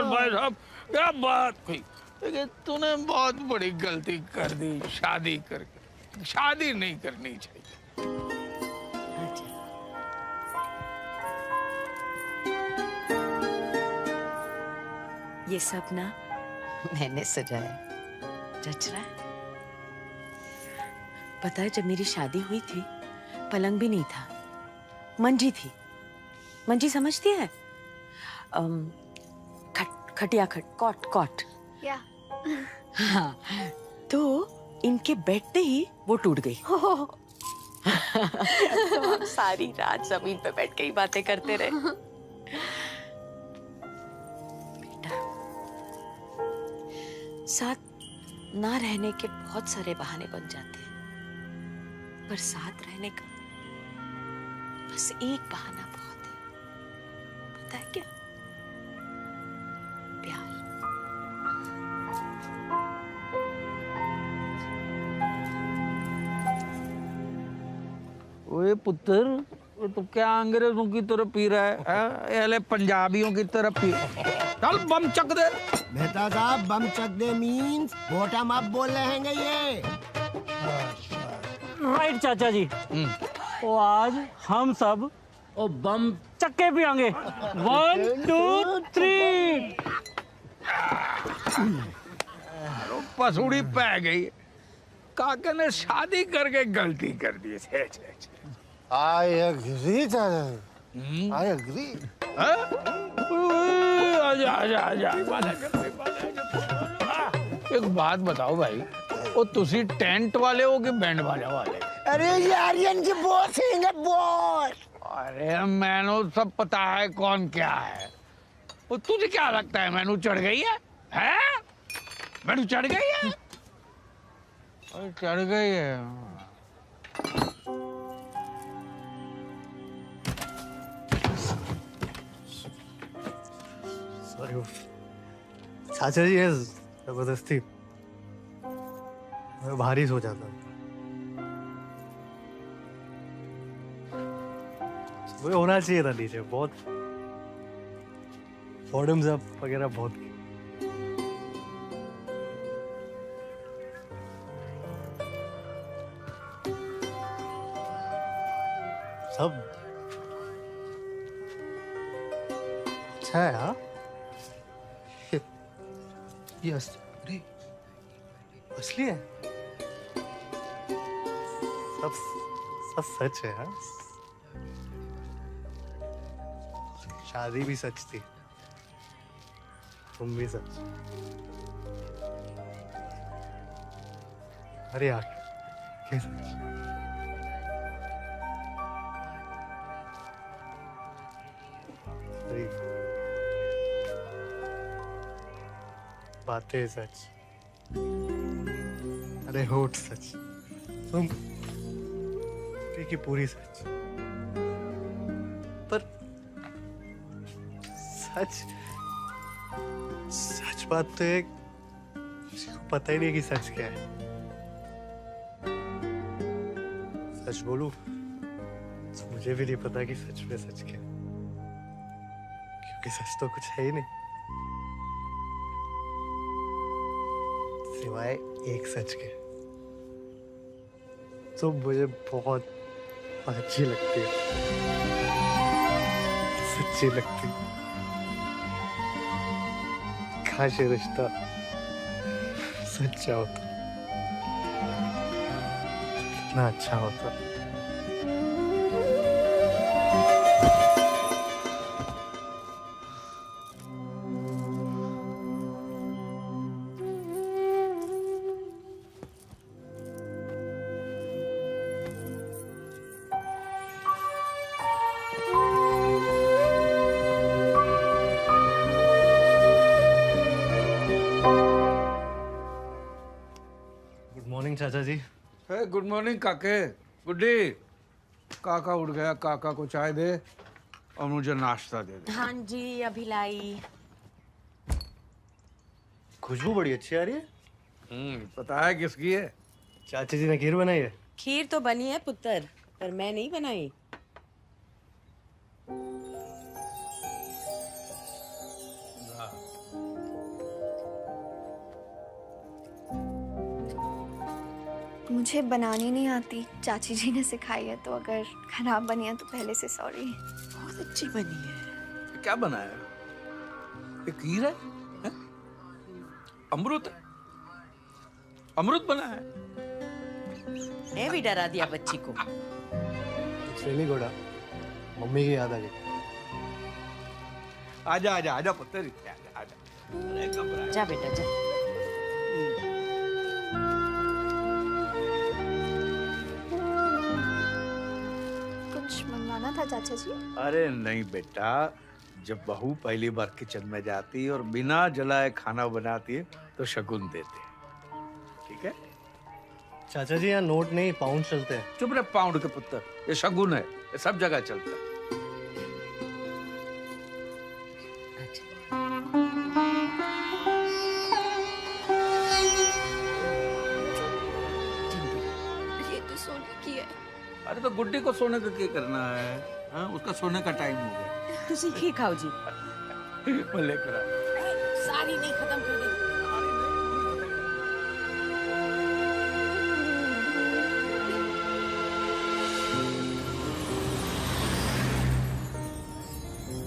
भाई साहब, क्या बात कही। लेकिन तूने बहुत बड़ी गलती कर दी शादी करके। शादी नहीं करनी चाहिए। ये सब ना मैंने सजाया। जच रहा है? पता है, जब मेरी शादी हुई थी पलंग भी नहीं था, मंजी थी। मंजी समझती है? खटिया कॉट। क्या? हाँ, तो इनके बैठते ही वो टूट गई। तो हम सारी रात जमीन पे बैठ के ही बातें करते रहे। साथ ना रहने के बहुत सारे बहाने बन जाते हैं, पर साथ रहने का बस एक बहाना बहुत है। पता है क्या? प्यार। ओए पुत्र, तो क्या अंग्रेजों की तरह पी रहा है? अरे पंजाबियों की तरह पी। चल बम चक दे। मेहता साहब, बम चक दे मीन्स बॉटम अप बोल रहे हैं ये। राइट चाचा जी। तो आज हम सब ओ बम चक्के पियांगे। 1 2 3। पसूड़ी पै गई। काके ने शादी करके गलती कर दी। I agree, Dada. I agree. आजा। एक बात बताओ भाई, वो तुसी टेंट वाले हो कि बैंड बाजा वाले? अरे ये आर्यन के बॉस हैं, बॉस। अरे मैनू सब पता है कौन क्या है। वो तुझे क्या लगता है मैनू चढ़ गई है? हैं? मैनू चढ़ गई है? अरे चढ़ गई है। सॉरी चाचा जी, जबरदस्ती मैं भारी सो जाता हूँ। वो होना चाहिए था नीचे। बहुत बॉटम्स अप वगैरह बहुत। सब अच्छा है। हाँ, ये असली है। सब सच है। हाँ, शादी भी सच थी, तुम भी सच। अरे यार, कैसे? बातें सच, अरे होठ सच, तुम की पूरी सच। पर सच बात तो एक पता ही नहीं कि सच क्या है। सच बोलूं तो मुझे भी नहीं पता कि सच में सच क्या है, क्योंकि सच तो कुछ है ही नहीं सिवाय एक सच के। तो मुझे बहुत अच्छी लगती है, सच्ची लगती। काश ये रिश्ता सच्चा होता, कितना अच्छा होता। चाचा जी। गुड मॉर्निंग काके। गुड्डी, काका उठ गया, काका को चाय दे और मुझे नाश्ता दे दे। हाँ जी, अभी लाई। खुशबू बड़ी अच्छी आ रही है। पता है किसकी है? चाचा जी ने खीर बनाई है। खीर तो बनी है पुत्र, पर मैं नहीं बनाई। मुझे बनानी नहीं आती, चाची जी ने सिखाई है, तो अगर खराब बनी है तो पहले से सॉरी। बहुत अच्छी बनी है। क्या बनाया? ये खीर है? हैं? अमृत? अमृत बना है? मैं भी डरा दिया बच्ची को। चली घोड़ा, मम्मी की याद आ गई। आजा आजा आजा पुत्र, आजा आजा। जा बेटा जा। कुछ मंगवाना था चाचा जी? अरे नहीं बेटा, जब बहू पहली बार किचन में जाती है और बिना जलाए खाना बनाती है तो शगुन देते हैं, ठीक है? चाचा जी यहाँ नोट नहीं पाउंड चलते हैं। चुप रहे पाउंड के पुत्र, ये शगुन है, ये सब जगह चलता है। ये तो सोने की है। अरे तो गुड्डी को सोने का क्या करना है? हाँ, उसका सोने का टाइम हो गया। तुसी खीर खाओ जी। मैं लेकर आ। सारी नहीं खत्म कर दी।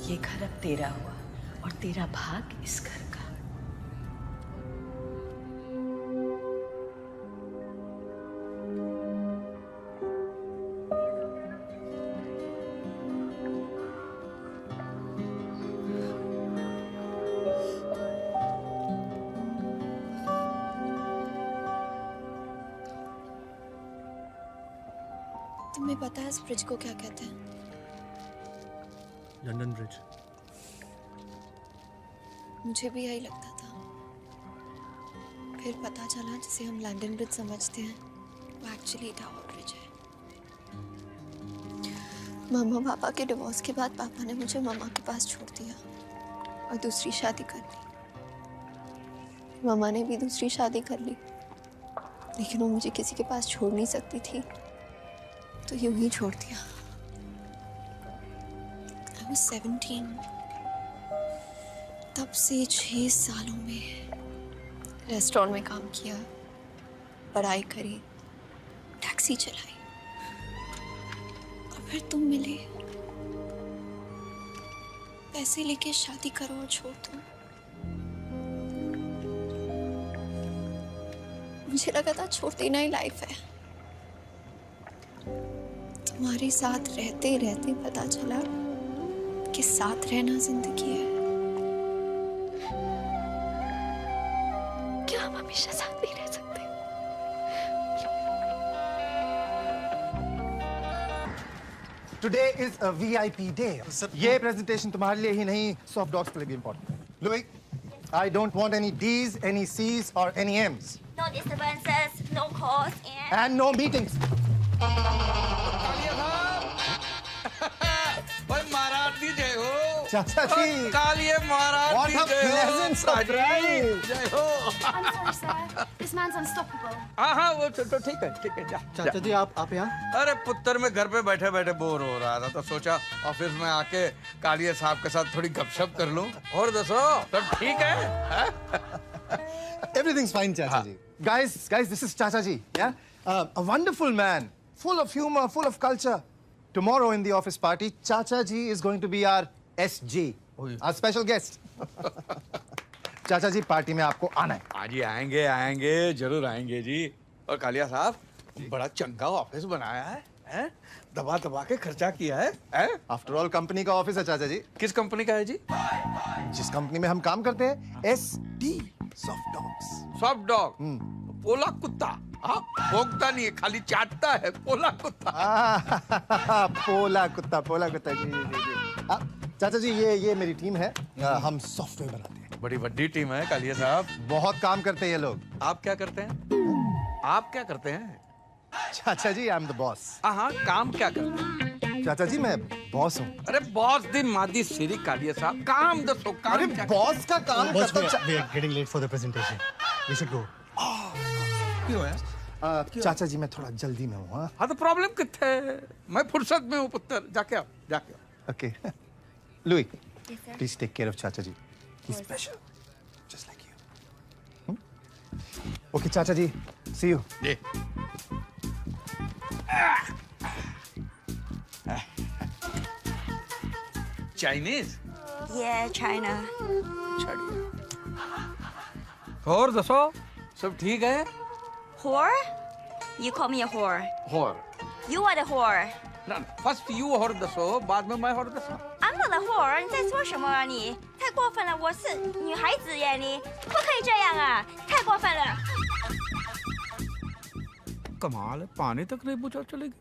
ये घर अब तेरा हुआ और तेरा भाग इस घर का। तुम्हें पता है इस ब्रिज को क्या कहते हैं? London bridge. मुझे भी यही लगता था, फिर पता चला जिसे हम लंदन ब्रिज समझते हैं वो एक्चुअली टावर ब्रिज है। मामा पापा के डिवोर्स के बाद पापा ने मुझे मामा के पास छोड़ दिया और दूसरी शादी कर ली। मामा ने भी दूसरी शादी कर ली, लेकिन वो मुझे किसी के पास छोड़ नहीं सकती थी, तो यूं ही छोड़ दिया। I was 17। तब से 6 सालों में रेस्टोरेंट में काम किया, पढ़ाई करी, टैक्सी चलाई, और फिर तुम मिले। पैसे लेके शादी करो और छोड़ दो। मुझे लगा था छोड़ देना ही लाइफ है। तुम्हारे साथ रहते रहते पता चला कि साथ रहना जिंदगी है। क्या हम हमेशा साथ नहीं रह सकते? Today is a VIP day. ये प्रेजेंटेशन तुम्हारे लिए ही नहीं, सॉफ्ट डॉग्स के लिए भी इम्पोर्टेंट है। Louis, I don't want any D's, any C's or any M's. No disturbances, no calls, And no meetings. महाराज जय हो। चाचा जी। कालिए महाराज What a pleasant surprise. जय हो। I'm sorry, sir. This man's unstoppable. हाँ वो तो ठीक है जा। चाचा जी आप यहाँ? अरे पुत्र मैं घर पे बैठे बैठे बोर हो रहा था, तो सोचा ऑफिस में आके कालिए साहब के साथ थोड़ी गपशप कर लूं। और दसो सब ठीक है? Everything's fine, Chacha ji. Guys, this is Chacha ji. Yeah, a wonderful man. full of humor, full of culture. Tomorrow in the office party, Chacha ji is going to be our SG, our special guest. चाचा जी party में आपको आना है। हाँ जी आएंगे आएंगे जरूर आएंगे जी। और कालिया साहब बड़ा चंगा ऑफिस बनाया है? दबा दबा के खर्चा किया है? आफ्टर ऑल कंपनी का ऑफिस है चाचा जी। किस कंपनी का है जी? जिस कंपनी में हम काम करते हैं, SD soft dogs. Soft dog? पोला कुत्ता? हाँ, भोंकता नहीं है, खाली चाटता है। पोला कुत्ता। पोला कुत्ता जी। चाचा जी ये मेरी टीम है। हम सॉफ्टवेयर बनाते हैं। बड़ी बड़ी टीम है कालिया साहब। बहुत काम करते हैं ये लोग। आप क्या करते हैं? आप क्या करते हैं? चाचा जी आई एम द बॉस। हाँ, काम क्या करते हैं? चाचा जी मैं बॉस हूँ। अरे बॉस दी मादी सिरी कालिया साहब, काम दसो काम। अरे बॉस का काम Boss, we are getting late for the presentation. We should go. क्यों है? चाचा जी मैं थोड़ा जल्दी में हूँ। हाँ तो प्रॉब्लम कितने? मैं फुर्सत में हूँ पुत्र। जाके आओ। Okay. Louis, please take care of Chacha ji. He's special, just like you. Okay, Chacha ji. See you. जी। चाइनीज? Yeah, China. और दसो सब ठीक है? Whore? You call me a whore. और You are the whore. ना first you और दसो बाद में मैं और दसो। I'm not a whore. 你在说什么啊你？太过分了！我是女孩子耶，你不可以这样啊！太过分了。 कमाल है, पानी तक नहीं पूछा चलेगी।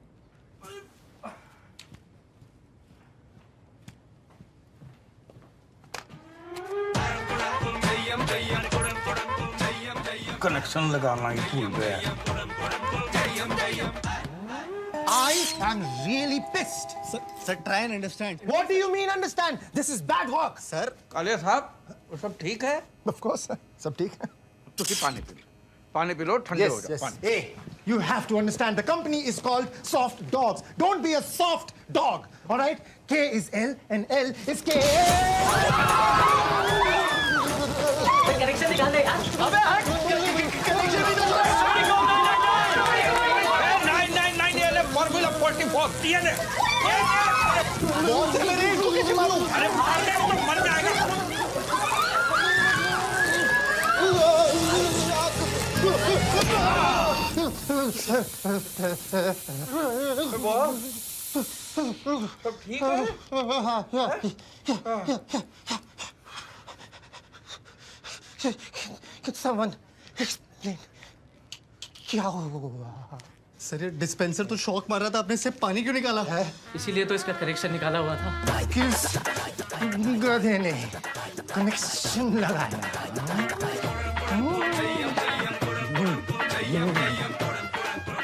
कनेक्शन लगाना ही भूल गया। I am really pissed. Sir, try and understand. What do you mean understand? This is bad work. Sir. Kaliya साहब वो सब ठीक है? Of course, sir. सब ठीक है। तो पानी पी लो, पानी पी लो, ठंडे हो जाओ। Yes. Hey, you have to understand. The company is called Soft Dogs. Don't be a soft dog. All right? K is L and L is K. Connection निकाल दे यार। अबे हट! Connection भी तो फॉर्मूला 44 ये ले। बहुत से मेरे इनको कैसे मालूम? अरे मार दे तो मर जाएगा। सब ठीक है? Can someone explain? क्या हुआ? सर ये डिस्पेंसर तो शॉक मार रहा था, आपने इससे पानी क्यों निकाला है? इसीलिए तो इसका कनेक्शन निकाला हुआ था। किस गधे ने कनेक्शन लगाया?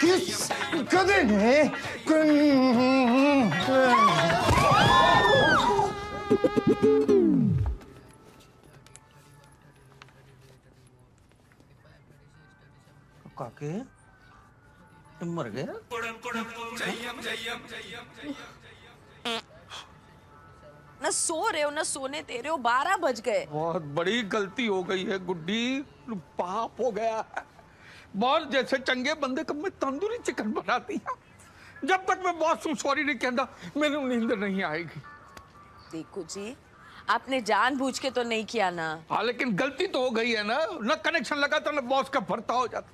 किस गधे ने काके मर गया? ना सो रहे हो ना सोने दे रहे हो, 12 बज गए। बहुत बड़ी गलती हो गई है गुड्डी, पाप हो गया है। बॉस जैसे चंगे बंदे को मैं तंदूरी चिकन बना दिया। जब तक मैं बॉस से सॉरी नहीं कहता मेरी नींद नहीं आएगी। देखो जी, आपने जानबूझ के तो नहीं किया ना। हाँ लेकिन गलती तो हो गई है ना कनेक्शन लगा था ना बॉस का भरता हो जाता।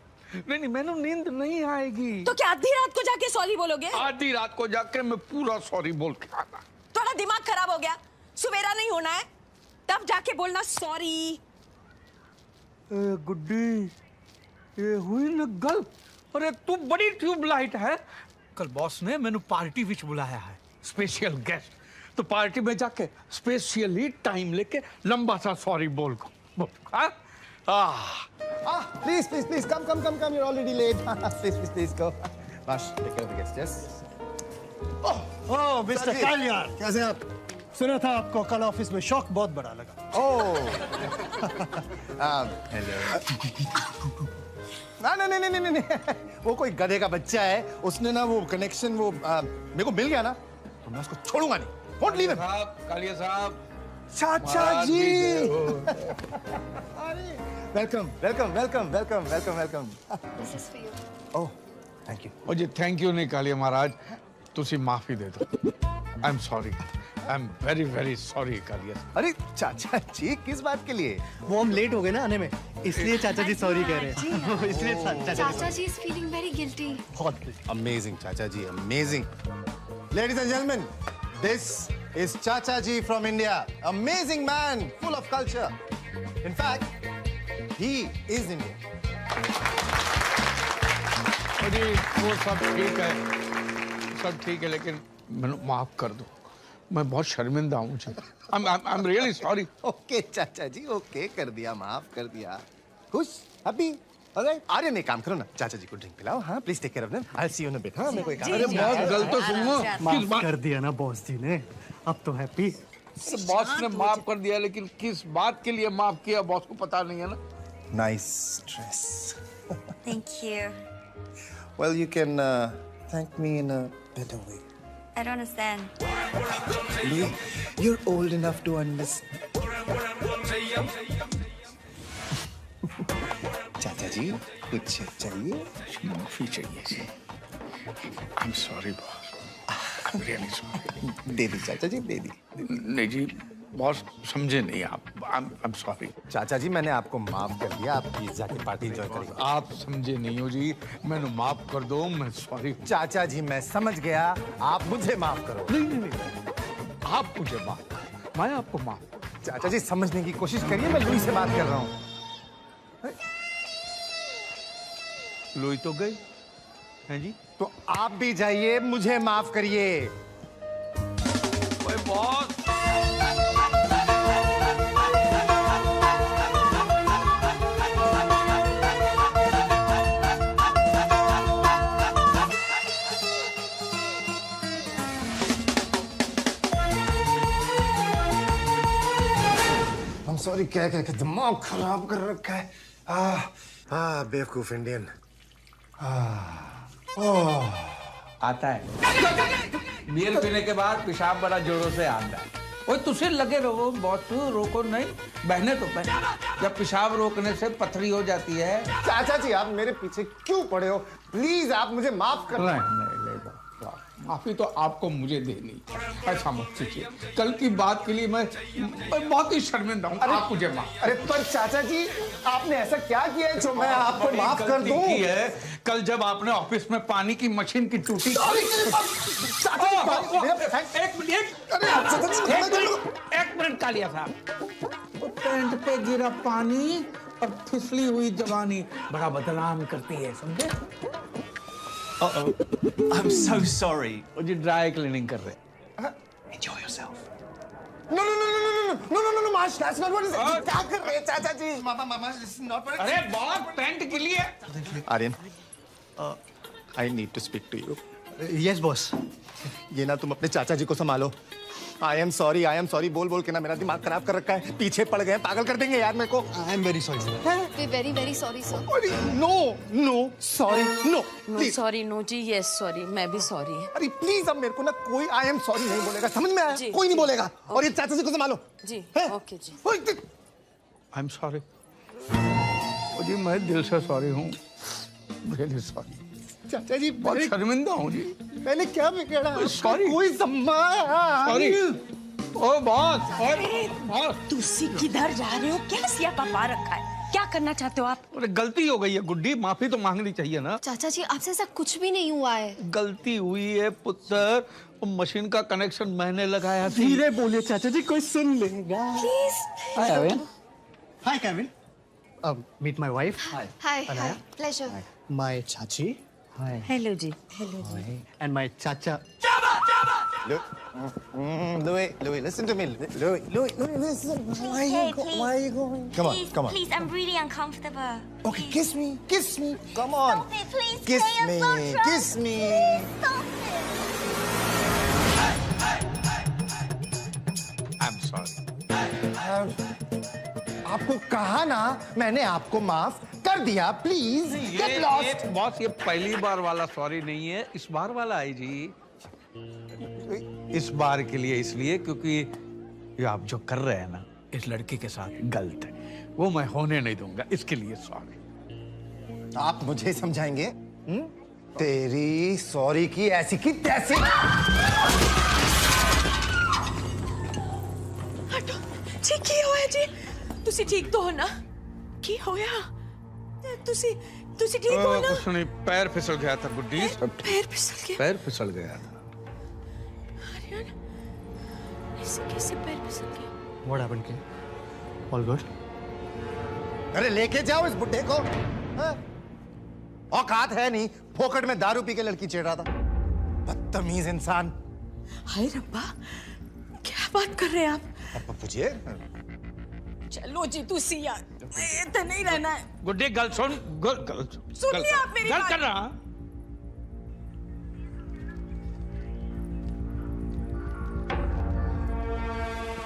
नहीं मैंने नींद नहीं आएगी। तो क्या आधी रात को जाके सॉरी बोलोगे? आधी रात को जाके मैं पूरा सॉरी बोल के आना। थोड़ा दिमाग खराब हो गया, सवेरा नहीं होना है तब जाके बोलना सॉरी। गुड्डी ये हुई ना गलत। अरे तू बड़ी ट्यूबलाइट है। कल बॉस ने मैंने पार्टी विच बुलाया है, स्पेशल गेस्ट। तो पार्टी में जाके स्पेशली टाइम लेके लंबा सा सॉरी बोल को। Please, come. You're already late. Please go. Bash, take care of the guests. Yes. Oh, Mr. Kalyan. कैसे आप? सुना था आपको कल ऑफिस में शॉक बहुत बड़ा लगा। Oh. Hello. नहीं। वो कोई गधे का बच्चा है, उसने ना वो कनेक्शन वो मेरे को मिल गया ना, तो मैं उसको छोड़ूंगा नहीं। Won't leave him. कालिया साहब। चाचा जी। Welcome. This is for you. Oh, thank you. और जी थैंक यू नहीं कालिया महाराज, तुसी माफी दे दो। I am sorry, I am very very sorry Kaliya. अरे चाचा जी किस बात के लिए? वो हम लेट हो गए ना आने में, इसलिए चाचा जी सॉरी कह रहे हैं। इसलिए चाचा जी इज फीलिंग वेरी गिल्टी। बहुत अमेजिंग चाचा जी, amazing. Ladies and gentleman, this is चाचा जी from India, amazing man, full of culture. In fact he is Indian. अरे वो सब ठीक है, सब ठीक है, लेकिन मैंने माफ कर दो, मैं बहुत शर्मिंदा हूँ जी। I am really sorry. Okay चाचा जी, ओके कर दिया, माफ कर दिया। खुश, हैप्पी, ऑलराइट। आर्यन एक काम करो ना, चाचा जी को ड्रिंक पिलाओ। हाँ please take care of them, I will see you in a bit. हाँ मेरे को एक अरे बहुत गलत तो सुनो, माफ कर दिया ना बॉस जी ने, अब तो हैप्पी। बॉस ने माफ कर दिया, लेकिन किस बात के लिए माफ किया बॉस को पता नहीं है ना। Nice dress. Thank you. Well, you can thank me in a better way. I don't understand. You're old enough to understand. चाचा जी कुछ चाहिए? माफी चाहिए जी। I am sorry boss, I am really sorry. दे दी चाचा जी, दे दी। नहीं जी बॉस, समझे नहीं आप, आई एम सॉरी। चाचा जी मैंने आपको माफ कर दिया, आप पिज्जा की पार्टी एंजॉय करिए। आप समझे नहीं हो जी, मैंने माफ कर दो, मैं सॉरी। चाचा जी मैं समझ गया, आप मुझे माफ करो। नहीं, आप मुझे माफ, मैं आपको माफ। चाचा जी समझने की कोशिश करिए, मैं लुई से बात कर रहा हूँ। लुई तो गई है जी, तो आप भी जाइए, मुझे माफ करिए। ओए बॉस, सॉरी, क्या क्या दिमाग खराब कर रखा है। बेवकूफ इंडियन। आता है बियर पीने के बाद पेशाब बड़ा जोरों से आता है। ओए तुझे लगे रहो बॉस, रोको नहीं, बहने तो बहने। जब पेशाब रोकने से पथरी हो जाती है। चाचा जी आप मेरे पीछे क्यों पड़े हो? प्लीज आप मुझे माफ कर। नहीं, माफी तो आपको मुझे देनी, ऐसा मत कीजिए। कल की बात के लिए मैं बहुत ही शर्मिंदा हूँ, आप मुझे माफ। अरे पर चाचा जी आपने ऐसा क्या किया है जो मैं आपको माफ कर दूं? है कल जब आपने ऑफिस में पानी की मशीन की टूटी। एक मिनट कालिया साहब, पैंट पे गिरा पानी और फिसली हुई जवानी बड़ा बदनाम करती है, समझे? I'm so sorry. वो जी ड्राई क्लीनिंग कर रहे। Enjoy yourself. No, Marsh, that's not what it is. क्या कर रहे हैं चाचा जी? Mama, this is not what it is. अरे बहुत पैंट के लिए। Aryan, I need to speak to you. Yes, boss. ये ना तुम अपने चाचा जी को संभालो। I am sorry बोल बोल के ना मेरा दिमाग खराब कर रखा है। पीछे पड़ गए, पागल कर देंगे यार मेरे को। I am very sorry, sir. We're very very sorry sir. No, sorry, no. No sorry, no जी, यस सॉरी, मैं भी सॉरी है। अरे प्लीज अब मेरे को ना कोई I am sorry नहीं बोलेगा, समझ में आया? कोई नहीं बोलेगा। और ये चाचा जी को संभालो। जी, ओके जी। आई एम सॉरी जी, मैं दिल से सॉरी हूँ, रियली सॉरी। चाचा जी बहुत शर्मिंदा हूँ जी। मैंने क्या बिगड़ा? सॉरी, कोई सॉरी। ओ बॉस, तुसी किधर जा रहे हो? क्या सियापा पा रखा है? क्या करना चाहते हो आप? अरे गलती हो गई है गुड्डी, माफी तो मांगनी चाहिए ना। चाचा जी आपसे ऐसा कुछ भी नहीं हुआ है। गलती हुई है पुत्र, मशीन का कनेक्शन मैंने लगाया। धीरे बोलिए चाचा जी, कोई सुन लेगा। Please. Hi, Kevin. Meet my wife. Hi, pleasure. My chachi. Hi. Hello जी, हेलो जी। And my chacha. Louis, listen to me. Louis, listen. Why are you going? Come on. Please, I'm really uncomfortable. Okay, kiss me. Come on. Stop it, please. Kiss Stay, I'm so drunk. Kiss me. Stop it. I am sorry. आपको कहा ना, मैंने आपको माफ कर दिया। Please get lost. Boss ये पहली बार वाला सॉरी नहीं है, इस बार वाला है जी। इस बार के लिए इसलिए क्योंकि ये आप जो कर रहे हैं ना इस लड़की के साथ गलत है, वो मैं होने नहीं दूंगा, इसके लिए सॉरी। आप मुझे समझाएंगे? तेरी सॉरी की ऐसी की तैसी। हटो जी, की होया जी? तुसी ठीक तो हो ना? की होया? तुसी ठीक हो ना? कुछ नहीं, पैर फिसल गया था गुड्डी। पैर फिसल गया? पैर फिसल गया था। आर्यन, ऐसे कैसे पैर फिसल गया? What happened, kid? All good? अरे लेके जाओ इस बुड्ढे को। हाँ? औकात है नहीं, फोकट में दारू पी के लड़की छेड़ रहा था। बदतमीज इंसान। हाय रब्बा, क्या बात कर रहे हैं आप? पूछिए। चलो जी तुसी यार, इतना नहीं रहना है। गुड्डी गल सुन, सुनिए आप मेरी गल बात। कर रहा।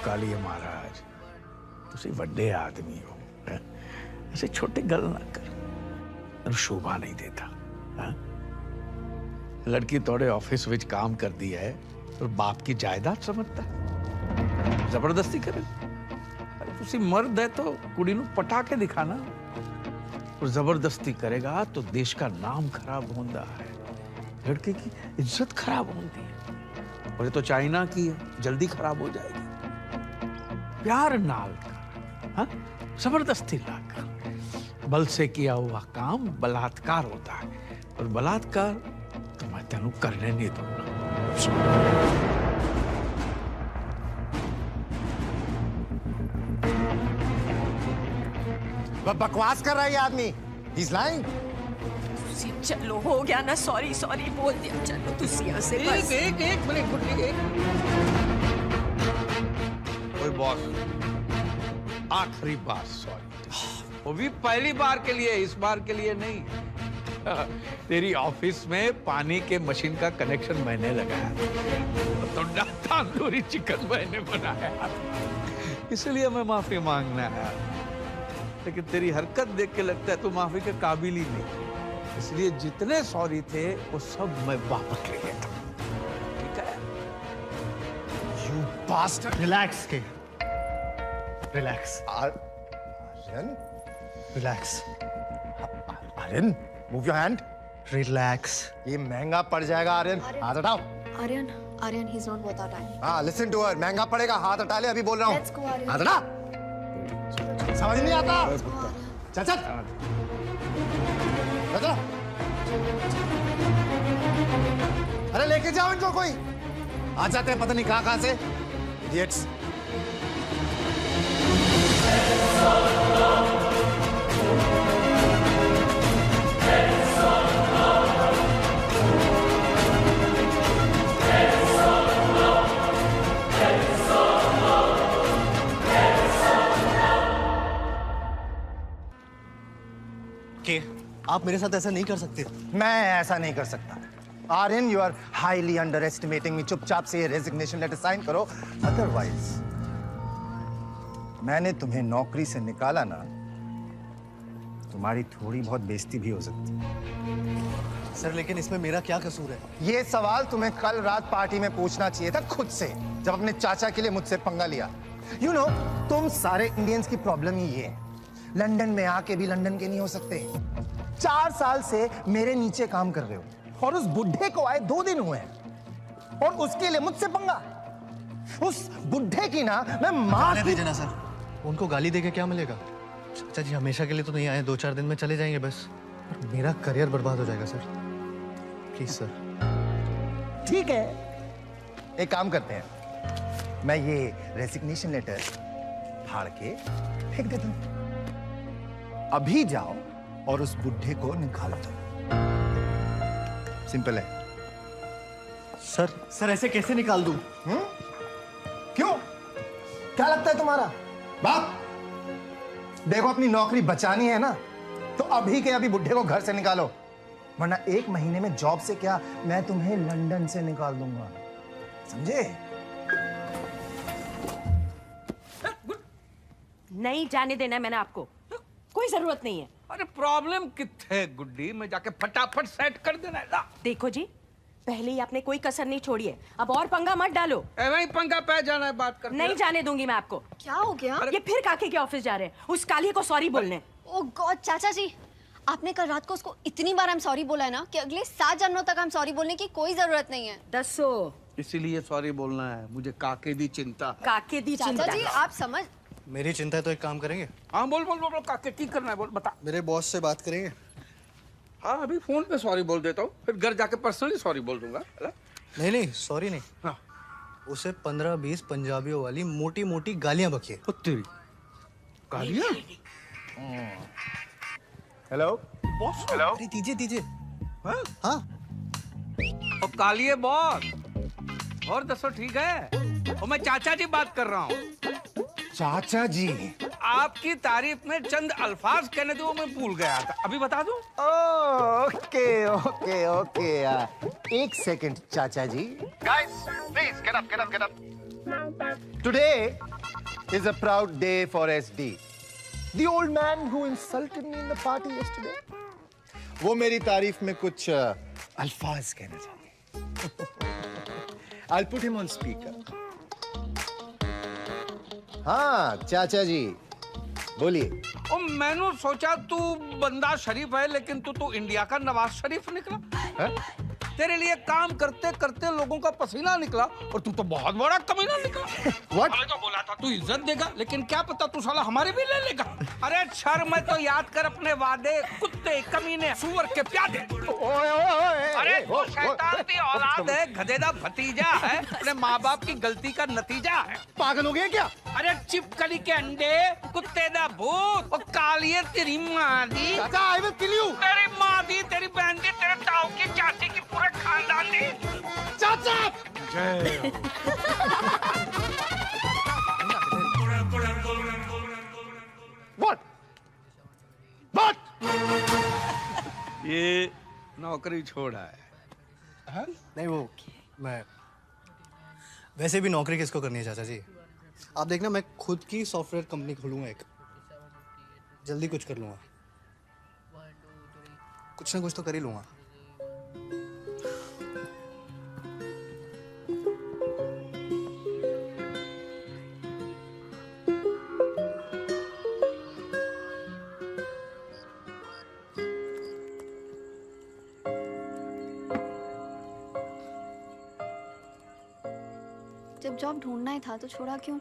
कालिया महाराज, तुसी वड्डे आदमी हो, हैं? ऐसे छोटे गल ना कर, तेन शोभा नहीं देता। हैं? लड़की तोड़े ऑफिस विच काम कर दी है और बाप की जायदाद समझता है, जबरदस्ती करे। अरे तुसी मर्द है तो कुड़ी नू पटा के दिखाना, और जबरदस्ती करेगा तो देश का नाम खराब होता है, लड़के की इज्जत खराब होती है, और ये तो चाइना की है, जल्दी खराब हो जाएगी। प्यार नाल कर, हाँ? जबरदस्ती ला कर, बल से किया हुआ काम बलात्कार होता है, और बलात्कार तो मैं तेनू करने नहीं दूंगा। बकवास कर रहा है ये आदमी। He's lying. चलो हो गया ना, सॉरी सॉरी बोल दिया। चलो तुसी यहाँ से बस। एक मिनट गुड्डी, एक। ओए बॉस, आखिरी बार सॉरी, वो भी पहली बार के लिए, इस बार के लिए नहीं। तेरी ऑफिस में पानी के मशीन का कनेक्शन मैंने लगाया, तो तंदूरी चिकन मैंने बनाया, इसलिए मैं माफी मांगना है। लेकिन तेरी हरकत देख के लगता है तू माफी के काबिल ही नहीं, इसलिए जितने सॉरी थे वो सब मैं वापस ले लेता हूं, ठीक है? You bastard. Relax, kid. Relax. Aryan? Relax. Aryan, move your hand. Relax. ये महंगा पड़ जाएगा आर्यन। हाथ हटाओ। Aryan, he's not worth our time. हाँ, listen to her. महंगा पड़ेगा, हाथ हटा ले, अभी बोल रहा हूँ। Let's go, Aryan. हाथ हटा। समझ नहीं आता। चल चल। चल। अरे लेके जाओ इनको कोई। आ जाते हैं पता नहीं कहाँ से। Idiots. के आप मेरे साथ ऐसा नहीं कर सकते। मैं ऐसा नहीं कर सकता। Aryan, you are highly underestimating me. चुपचाप से ये रेजिग्नेशन लेटर साइन करो, अदरवाइज मैंने तुम्हें नौकरी से निकाला ना, तुम्हारी थोड़ी बहुत बेइज्जती भी हो सकती है। सर लेकिन इसमें मेरा क्या कसूर है? ये सवाल तुम्हें कल रात पार्टी में पूछना चाहिए था खुद से, जब अपने चाचा के लिए मुझसे पंगा लिया। यू नो, तुम सारे इंडियंस की प्रॉब्लम ही ये है, लंदन में आके भी लंदन के नहीं हो सकते। 4 साल से मेरे नीचे काम कर रहे हो, और उस बुढ़े को आए 2 दिन हुए हैं, और उसके लिए मुझसे पंगा। उस बुढ़े की ना मैं मार दीजिए ना सर, उनको गाली देके क्या मिलेगा? चाचा जी हमेशा के लिए तो नहीं आए, 2-4 दिन में चले जाएंगे बस। मेरा करियर बर्बाद हो जाएगा सर, प्लीज सर। ठीक है, एक काम करते हैं, मैं ये रेजिग्नेशन लेटर फाड़ के फेंक देता हूं। अभी जाओ और उस बुढ़े को निकाल दो। सिंपल है। सर ऐसे कैसे निकाल दूं? क्यों? क्या लगता है तुम्हारा बाप? देखो, अपनी नौकरी बचानी है ना, तो अभी के अभी बुढ़े को घर से निकालो, वरना 1 महीने में जॉब से क्या, मैं तुम्हें लंदन से निकाल दूंगा, समझे? नहीं जाने देना है मैंने आपको, कोई जरूरत नहीं है। अरे प्रॉब्लम कितने गुड्डी, मैं जाके फटाफट सेट कर देना है। ला। देखो जी, पहले ही आपने कोई कसर नहीं छोड़ी है, अब और पंगा मत डालो। वही पंगा पे जाना है, बात करते नहीं जाने दूंगी मैं आपको। क्या हो गया? ये फिर काके के ऑफिस जा रहे हैं, उस कालिया को सॉरी बोलने। ओह गॉड, चाचा जी, आपने कल रात को उसको इतनी बार आई एम सॉरी बोला है ना कि अगले 7 जन्मों तक आई एम सॉरी बोलने की कोई जरूरत नहीं है। दसो इसीलिए सॉरी बोलना है, मुझे काके दी चिंता। काके दी चिंता। चाचा जी आप समझ। मेरी चिंता है तो एक काम करेंगे। हाँ बोल बोल बोल, बोल काके की करना है बोल बता। मेरे बॉस से बात करेंगे। हाँ अभी फोन पे सॉरी बोल देता हूँ, फिर घर जाके पर्सनली सॉरी बोल दूंगा। नहीं नहीं सॉरी नहीं। हाँ। उसे 15-20 पंजाबियों वाली मोटी मोटी गालियां बकिए। तेरी गालियां? Hello boss. हेलो अरे दीजिए दीजिए। हाँ हाँ और कालिए बॉस। और दसो ठीक है? और मैं चाचा जी बात कर रहा हूँ। चाचा जी आपकी तारीफ में चंद अल्फाज कहने दो, मैं भूल गया था, अभी बता दूं? ओके ओके ओके एक सेकंड चाचा जी। Guys, please get up, get up, get up. Today is a proud day for SD. The old man who insulted me in the party yesterday. वो मेरी तारीफ में कुछ अल्फाज कहना चाहते। I'll put him on speaker. हाँ चाचा जी बोलिए। और मैंने सोचा तू बंदा शरीफ है, लेकिन तू इंडिया का नवाज शरीफ निकला है? तेरे लिए काम करते करते लोगों का पसीना निकला और तू तो बहुत बड़ा कमीना निकला। What? तो बोला था तू इज्जत देगा, लेकिन क्या पता तू साला हमारे भी ले लेगा। अरे शर्म तो याद कर अपने वादे, कुत्ते कमीने सुअर के प्यादे। अरे तू शैतान की औलाद है, गधेदा भतीजा है, अपने माँ बाप की गलती का नतीजा है। पागल हो गए क्या? अरे चिपकली के अंडे, कुत्ते दा भूत और कालिए तेरी माँ दी। चाचा I will kill you. तेरी माँ दी, तेरी बहन दी, तेरे ताऊ की चाची की पूरे खानदान दी। चाचा जय What? What? ये नौकरी छोड़ा है। नहीं वो मैं वैसे भी नौकरी किसको करनी है चाचा जी। आप देखना मैं खुद की सॉफ्टवेयर कंपनी खोलूंगा एक, जल्दी कुछ कर लूंगा, कुछ ना कुछ तो कर ही लूंगा। जब जॉब ढूंढना ही था तो छोड़ा क्यों?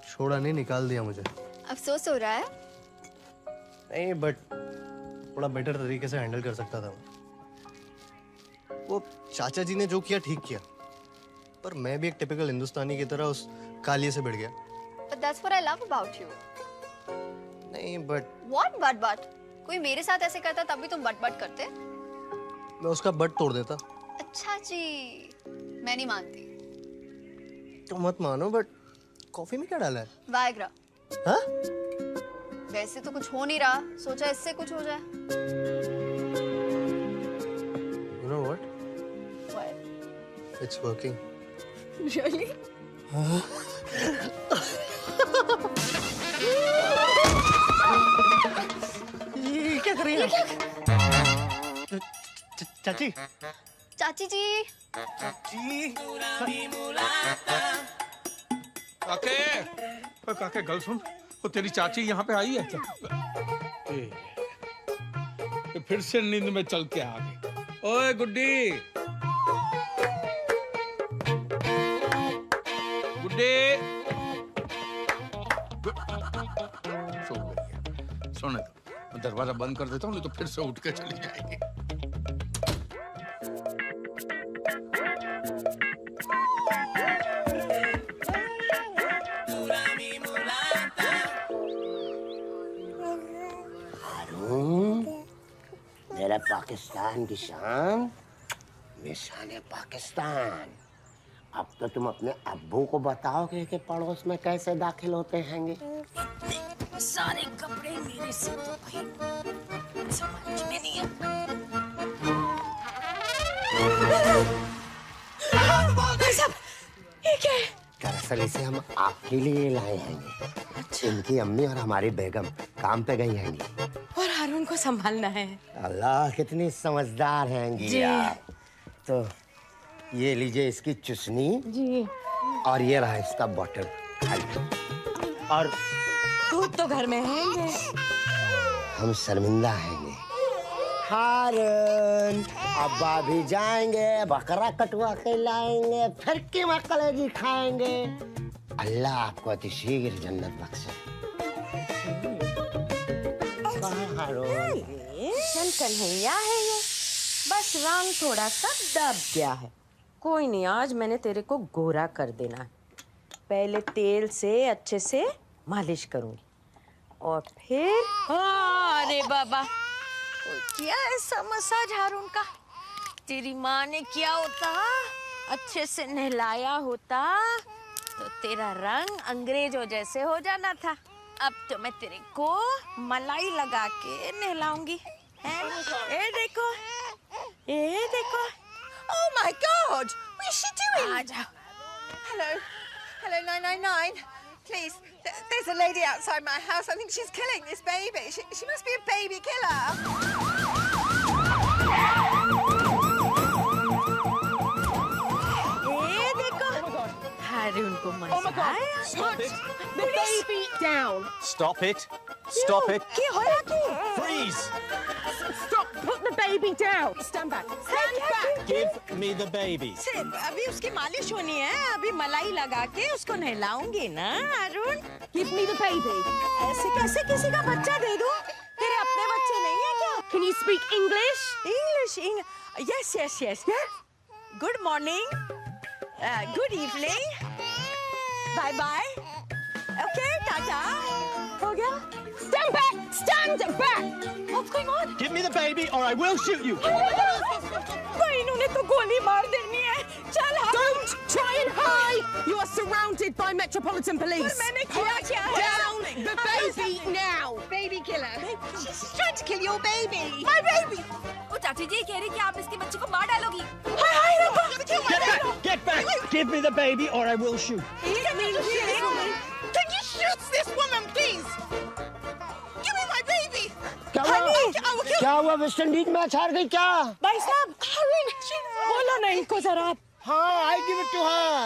छोड़ा नहीं, निकाल दिया मुझे। अफसोस हो रहा है? नहीं बट थोड़ा बेटर तरीके से हैंडल कर सकता था वो चाचा जी ने जो किया ठीक किया, पर मैं भी एक टिपिकल हिंदुस्तानी की तरह उस कालिए से भिड़ गया। But that's what I love about you. नहीं बट What? कोई मेरे साथ ऐसे करता तब भी तुम बट करते? मैं उसका बट तोड़ देता। अच्छा जी, मैं नहीं मानती। तो मत मानो, बट कॉफी में क्या डाला है? वायग्रा। हाँ? वैसे तो कुछ हो नहीं रहा, सोचा इससे कुछ हो जाए। You know what? What? It's working. Really? ये क्या कर रही है? चाची। चाची जी। काके गल सुन, वो तेरी चाची यहाँ पे आई है क्या? फिर से नींद में चल के आ गई। ओए गुड्डी, गुड्डी सो गई है। सोने दो, मैं दरवाजा बंद कर देता हूँ, नहीं तो फिर से उठ के चली जाएगी। मेरा पाकिस्तान की शान, निशाने पाकिस्तान। अब तो तुम अपने अब्बू को बताओगे कि पड़ोस में कैसे दाखिल होते हैंगे। सारे कपड़े मेरे से तो भाई समझ में नहीं ये क्या है? दरअसल इसे हम आपके लिए लाए हैं। अच्छा। इनकी अम्मी और हमारी बेगम काम पे गई हैं। और हारून को संभालना है। अल्लाह कितनी समझदार हैं जी। आप। तो ये लीजिए इसकी चुस्नी जी। और ये रहा इसका बॉटल खाली। और दूध तो घर में है। हम शर्मिंदा हैंगे। हारून, अब्बा भी जाएंगे, बकरा कटवा के लाएंगे, फिर कीमा कलेजी खाएंगे। अल्लाह आपको अतिशीघ्र जन्नत बख्शे। हारून, चल कन्हैया है ये, बस रंग थोड़ा सा दब गया है। कोई नहीं, आज मैंने तेरे को गोरा कर देना है। पहले तेल से अच्छे से मालिश करूंगी और फिर अरे बाबा, क्या ऐसा मसाज हारून का? तेरी माँ ने किया होता, अच्छे से नहलाया होता तो तेरा रंग अंग्रेजों जैसे हो जाना था। अब तो मैं तेरे को मलाई लगा के नहलाऊंगी। ये देखो, ये देखो। Oh my God! What is she doing? आ जाओ। Hello, hello 999. Please, there's a lady outside my house. I think she's killing this baby. She must be a baby killer. ये देखो, हारून को मजा आया। Stop it! The baby down. Stop it! Stop it! क्या हो रहा है? Freeze! Stop! Put the baby down. Stand back. Stand back. Give me the baby. सिर्फ अभी उसकी मालिश होनी है, अभी मलाई लगा के उसको नहलाऊंगी ना हारून। Give me the baby. ऐसे कैसे किसी का बच्चा दे दूं? तेरे अपने बच्चे नहीं है क्या? Can you speak English? English. Yes, yes, yes. Yes. Good morning. Good evening. Bye bye. Okay, tata. हो गया? Stand back! Stand back! What's going on? Give me the baby or I will shoot you. भाई इन्होंने तो गोली मार देनी है। चल हाँ। Don't try and hide. You are surrounded by Metropolitan Police. पर मैंने किया क्या? Down the baby now. Baby killer. She's trying to kill your baby. My baby. वो चाची जी कह रही कि आप इसके बच्चे को मार डालोगी। हाय हाय रब्बा। Get back! Get back! Give me the baby or I will shoot. Can you shoot this woman, please? Give me my baby. क्या हुआ? क्या हुआ? वेस्ट इंडीज मैच हार गई क्या? भाई साहब, बोलो ना इनको जरा। हाँ, I give it to her.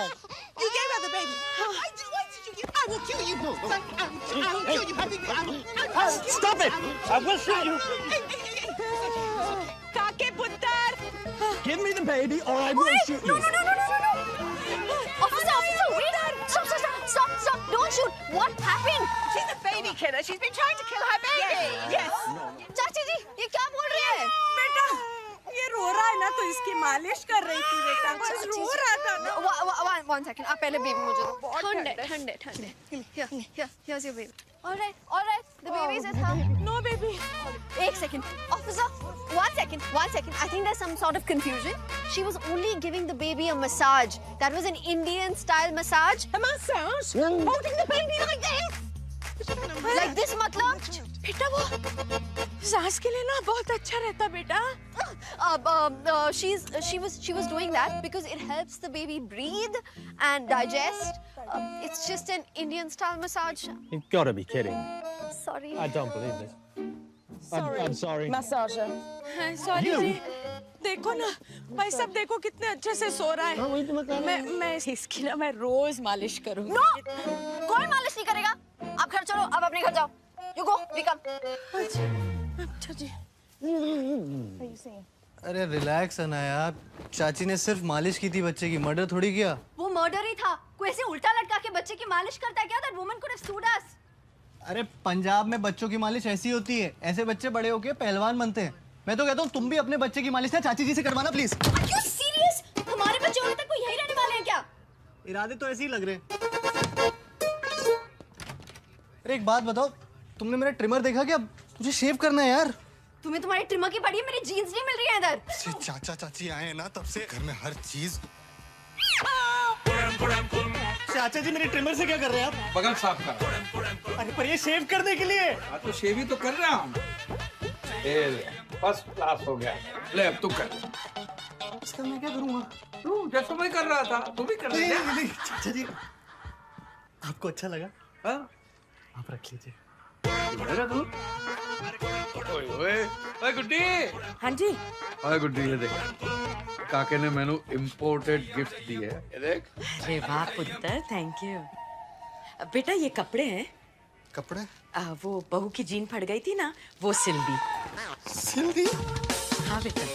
You gave her the baby. Why did you give? I will kill you. I will kill you, my baby. I will Stop it! I will shoot you. काके पुत्र। Give me the baby or I will shoot you. Officer, wait! Stop! Don't shoot! What happened? She's a baby killer. She's been trying to kill her baby. Yes. चाची जी, ये क्या बोल रही है? बेटा, ये रो रहा है ना तो इसकी मालिश कर रही थी बेटा। बस रो रहा था ना। One second. आप पहले बेबी मुझे दो। ठंडे। Here's your baby. All right. The baby is at home. No baby. एक second. Officer, one second. I think there's some sort of confusion. She was only giving the baby a massage. That was an Indian style massage. A massage? Holding the baby like this? Like this मतलब? बेटा वो सांस के लिए ना बहुत अच्छा रहता बेटा। She was doing that because it helps the baby breathe and digest. It's just an Indian style massage. You've got to be kidding. Sorry. I don't believe this. I'm sorry. Massager. Sorry You? जी। देखो ना, भाई साहब देखो कितने अच्छे से सो रहा है। हाँ, वही तो मैं कह रहा हूँ। मैं इसकी ना मैं रोज मालिश करूँगी। No! कोई मालिश नहीं करेगा। आप घर चलो, आप अपने घर जाओ। You go, we come. अच्छा जी। अरे रिलैक्स है ना यार, चाची ने सिर्फ मालिश की थी बच्चे की, मर्डर थोड़ी किया। वो मर्डर ही था। कोई ऐसे उल्टा लटका के बच्चे की मालिश करता है क्या? That woman could have sued us. अरे पंजाब में बच्चों की मालिश ऐसी होती है, ऐसे बच्चे बड़े होके पहलवान बनते हैं। मैं तो कहता हूँ तुम भी अपने बच्चे की मालिश ना चाची जी से करवाना प्लीज। Are you serious? हमारे बच्चे होने तक कोई यही रहने वाले हैं क्या? इरादे तो ऐसे ही लग रहे। अरे एक बात बताओ, तुमने मेरा ट्रिमर देखा क्या? मुझे शेव करना है यार। तुम्हें तुम्हारी ट्रिमर की पड़ी है, मेरी जीन्स नहीं मिल रही है इधर। चाचा चाची आए हैं ना, तब से घर में हर चीज। चाचा जी मेरे ट्रिमर से क्या कर रहे हैं आप? बगल साफ कर। अरे पर ये शेव करने के लिए। हाँ तो शेव ही तो कर रहा हूँ। फर्स्ट क्लास हो गया। ले अब तू कर। इसका मैं क्या करूँगा? तू जैसा मैं कर रहा था, तू भी कर रहा था। नहीं, चाचा जी आपको अच्छा लगा? हाँ? आप रख लीजिए। ओए गुड्डी। हाँ जी। ओए गुड्डी ये देख, काके ने मैंने इम्पोर्टेड गिफ्ट दी है, ये देख। अरे वाह पुत्र, थैंक यू। बेटा ये कपड़े हैं। कपड़े? वो बहू की जीन फट गई थी ना, वो सिल दी। सिल दी? हाँ बेटा,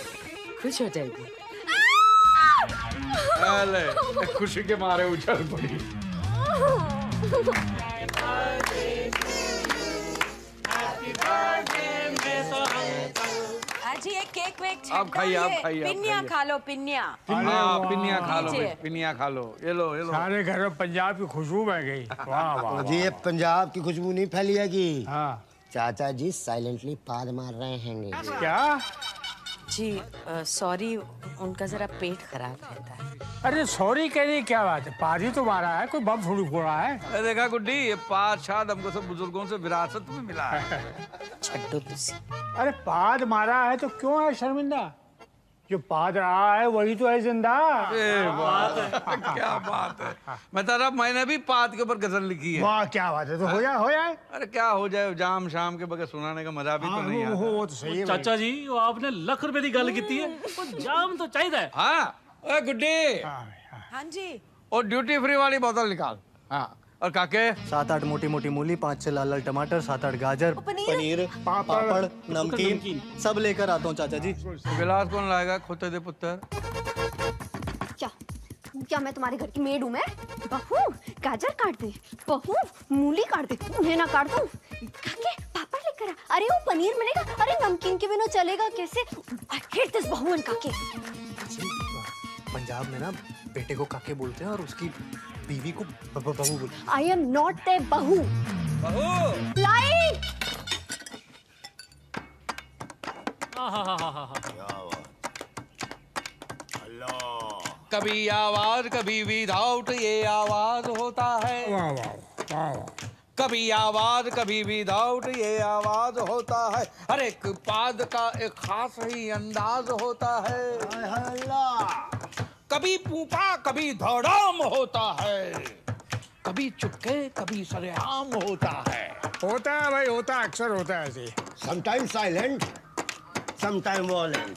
खुश हो जाएगी। अरे खुशी के मारे उछल पड़ी। जी एक केक वेक आप खाइए, आप खाइए, आप पिन्निया खाइए। खा लो, पिन्निया। हाँ पिन्निया खा लो लीजिए। भाई, पिन्निया खा लो। ये लो ये लो। सारे घर में पंजाब की खुशबू बह गई। वाह वाह। जी ये पंजाब की खुशबू नहीं फैली है कि हाँ। चाचा जी साइलेंटली पाद मार रहे हैं। क्या? जी सॉरी, उनका जरा पेट खराब रहता है। अरे सॉरी कहने क्या बात है, पाद ही तो मारा है, कोई बम थोड़ी फोड़ा है। अरे देखा गुड्डी, ये पाद शाद हमको सब बुजुर्गों से विरासत में मिला है। छड्डो तुसी। अरे पाद मारा है तो क्यों है शर्मिंदा? जो पाद रहा है वही तो है जिंदा। क्या बात है। मैं तारा, मैंने भी पाद के ऊपर गजल लिखी है। वाह क्या बात है, तो हो जाए। अरे क्या हो जाए, जाम शाम के बगैर सुनाने का मजा भी तो नहीं आता। वो तो सही है। चाचा जी वो आपने लाख रुपए की गल की है, वो जाम तो चाहिए। हाँ ओए गुड्डी, हाँ जी। और ड्यूटी फ्री वाली बोतल निकाल। हाँ और काके 7-8 मोटी मोटी मूली, 5-6 लाल लाल टमाटर, 7-8 गाजर, पनीर, पापड़, नमकीन सब लेकर आता हूँ चाचा जी। गिलास कौन लाएगा खोते दे पुत्र? क्या मैं तुम्हारे घर की मेड हूँ? मैं बहू गाजर काट दे, बहू मूली काट दे, उन्हें ना काट दूँ? काके पापड़ लेकर आ। अरे वो पनीर मिलेगा, अरे नमकीन के बिना चलेगा कैसे? I hate this बहू and काके। पंजाब में ना बेटे को काके बोलते हैं और उसकी बीवी को बहू बोलते हैं। I am not their बहू। बहू लाइट। कभी आवाज कभी विदाउट ये आवाज होता है। वाह वाह वाह। कभी आवाज कभी विदाउट ये आवाज होता है। हर एक पाद का एक खास ही अंदाज होता है। कभी पूपा कभी धड़ाम होता है, कभी चुपके कभी सरेआम होता है। होता है भाई, होता है, अक्सर होता है ऐसे। Sometime silent, sometime violent.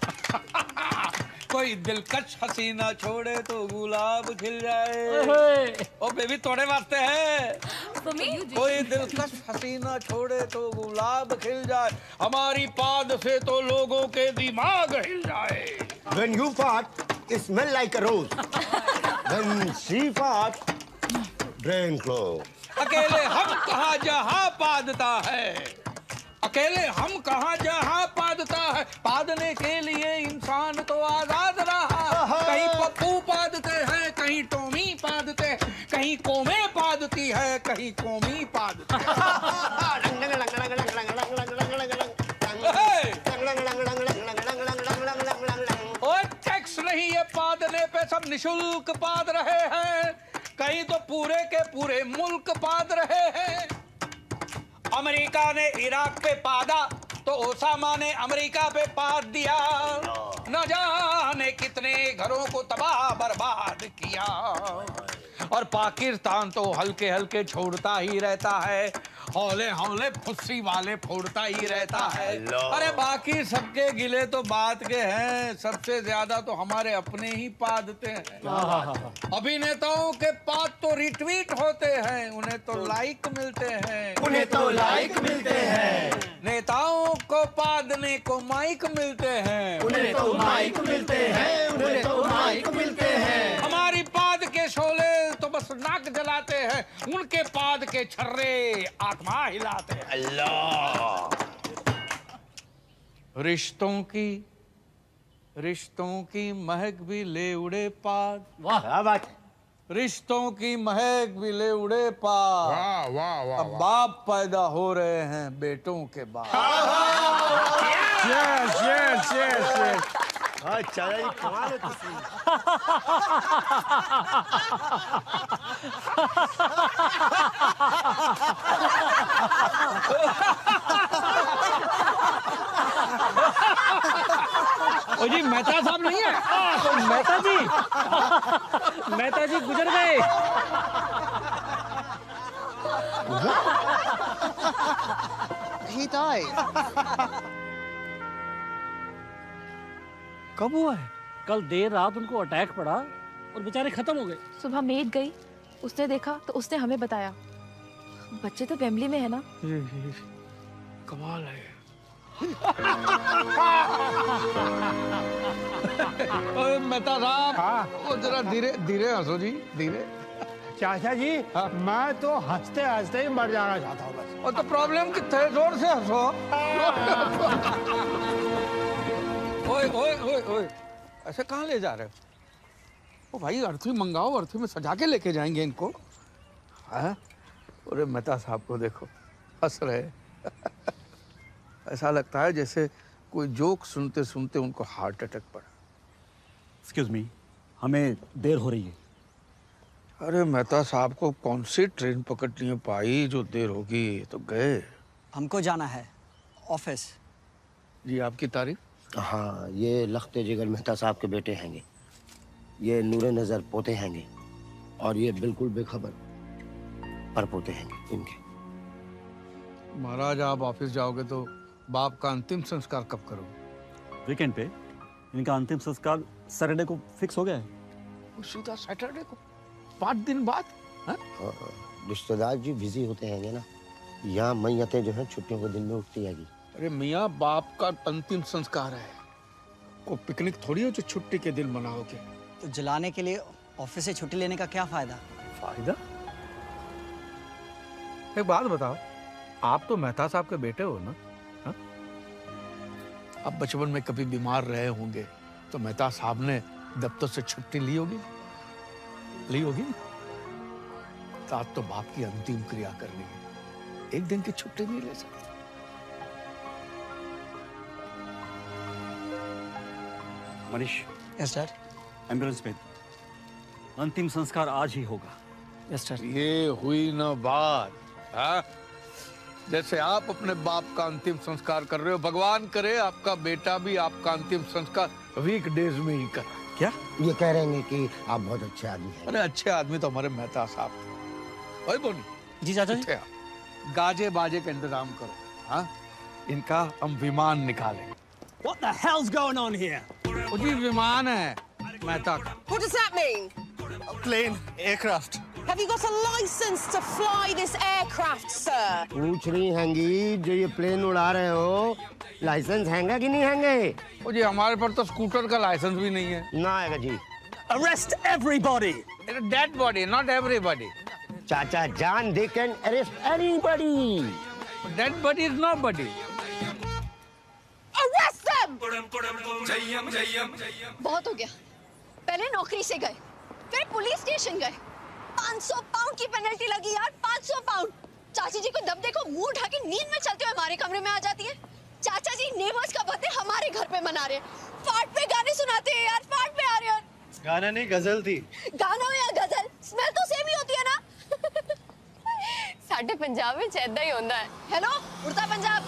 कोई दिलकश हसीना छोड़े तो गुलाब खिल जाए। ओ बेबी तोड़े वास्ते है। कोई दिलकश हसीना छोड़े तो गुलाब खिल जाए, हमारी पाद से तो लोगों के दिमाग हिल जाए। When you fart, it smell like a rose. When she fart, drain close. अकेले हम कहाँ जहाँ पादता है, अकेले हम कहाँ जहाँ पादता है। पादने के लिए इंसान तो आजाद रहा। कहीं पप्पू पादते हैं, कहीं टोमी पादते हैं, कहीं कोमे पादती है, कहीं कोमी पादती है। टैक्स नहीं है पादने पे, सब निशुल्क पाद रहे हैं। कहीं तो पूरे के पूरे मुल्क पाद रहे हैं। अमेरिका ने इराक पे पादा तो ओसामा ने अमेरिका पे पाद दिया। न जाने कितने घरों को तबाह बर्बाद किया। और पाकिस्तान तो हल्के हल्के छोड़ता ही रहता है, हौले हौले फुस्सी वाले फोड़ता ही रहता है। अरे बाकी सबके गिले तो बात के हैं, सबसे ज्यादा तो हमारे अपने ही पादते हैं। अभिनेताओं के पाद तो रिट्वीट होते हैं, उन्हें तो लाइक मिलते हैं, उन्हें तो लाइक मिलते हैं। नेताओं को पादने को माइक मिलते हैं, उन्हें तो माइक मिलते हैं, उन्हें तो माइक मिलते हैं। हमारी पाद के शोले तो बस नाक जलाते हैं, उनके पाद के छर्रे आत्मा हिलाते हैं। अल्लाह। रिश्तों की महक भी ले उड़े पाद। वाह क्या बात। रिश्तों की महक भी ले उड़े पाद। वाह वाह वाह। अब बाप पैदा हो रहे हैं बेटों के बाद। Yes yes yes yes. अच्छा ये कमाल है तुसी। ओ जी मेहता साहब नहीं है? मेहता जी गुजर गए। He died. कब हुआ है? कल देर रात उनको अटैक पड़ा और बेचारे खत्म हो गए। सुबह मेड गई, उसने देखा तो उसने हमें बताया। बच्चे तो फैमिली में है ना। कमाल है। ओए मेहता साहब, वो जरा धीरे धीरे हंसो जी, धीरे। चाचा जी, मैं तो हंसते हंसते ही मर जाना चाहता हूँ बस। और तो प्रॉब्लम कितने है, जोर से हंसो। ओए ओए ओए ओए, ऐसे कहाँ ले जा रहे हो? ओ भाई, अर्थी मंगाओ, अर्थी में सजा के लेके जाएंगे इनको। हाँ? अरे मेहता साहब को देखो, हंस रहे। ऐसा लगता है जैसे कोई जोक सुनते सुनते उनको हार्ट अटैक पड़ा। एक्सक्यूज मी, हमें देर हो रही है। अरे मेहता साहब को कौन सी ट्रेन पकड़नी है पाई जो देर होगी, तो गए। हमको जाना है ऑफिस। जी, आपकी तारीफ? हाँ, ये लखते जिगर मेहता साहब के बेटे हैंगे, ये नूरे नजर पोते हैंगे, और ये बिल्कुल बेखबर पर पोते हैंगे इनके। महाराज, आप ऑफिस जाओगे तो बाप का अंतिम संस्कार कब करोगे? वीकेंड पे इनका अंतिम संस्कार सैटरडे को फिक्स हो गया है। सीधा सैटरडे को, 5 दिन बाद? रिश्तेदार जी बिजी होते हैंगे ना, यहाँ मैयतें जो हैं छुट्टियों के दिन में उठती हैगी। अरे मियाँ, बाप का अंतिम संस्कार है, को पिकनिक थोड़ी हो जो छुट्टी के दिन मनाओगे। तो जलाने के लिए ऑफिस से छुट्टी लेने का क्या फायदा? फायदा? एक बात बताओ, आप तो मेहता साहब के बेटे हो ना? हा? आप बचपन में कभी बीमार रहे होंगे तो मेहता साहब ने दफ्तर से छुट्टी ली होगी ना? तो आज तो बाप की अंतिम क्रिया करनी है, एक दिन की छुट्टी नहीं ले सकते। मनीष। Yes sir. एम्बुलेंस में अंतिम संस्कार आज ही होगा। Yes sir. ये हुई ना बात। हाँ? जैसे आप अपने बाप का अंतिम संस्कार कर रहे हो, भगवान करे आपका बेटा भी आपका अंतिम संस्कार वीकडेज में ही करे। क्या ये कह रहे हैं कि आप बहुत अच्छे आदमी हैं? अरे अच्छे आदमी तो हमारे मेहता साहब थे। ओए बोनी जी चाचा जी, गाजे बाजे का इंतजाम करो। हाँ, इनका हम विमान निकालेंगे। What the hell's going on here? वो जी विमान है मेहता का। What does that mean? Plane, aircraft. Have you got a license to fly this aircraft, sir? पूछ रही हैंगी, जो ये प्लेन उड़ा रहे हो लाइसेंस हैंगा कि नहीं हैंगे? वो जी हमारे पर तो स्कूटर का लाइसेंस भी नहीं है। ना आएगा जी। Arrest everybody. Dead body, not everybody. चाचा जान, they can arrest anybody. Dead body is nobody. Arrest them! बहुत हो गया। पहले नौकरी से गए, फिर पुलिस स्टेशन गए, 500 पाउंड की पेनल्टी लगी यार, 500 पाउंड। चाची जी को दब देखो, मुंह उठा के नींद में चलते हुए हमारे कमरे में आ जाती है। चाचा जी नेबर्स का बर्थडे हमारे घर पे मना रहे हैं, फाट पे गाने सुनाते हैं यार, फाट पे आ रहे हैं। गाना नहीं, गजल थी। गाना या गजल, स्मेल तो सेम ही होती है ना। साडे पंजाब में ऐदा ही होता है। हेलो, उड़ता पंजाब।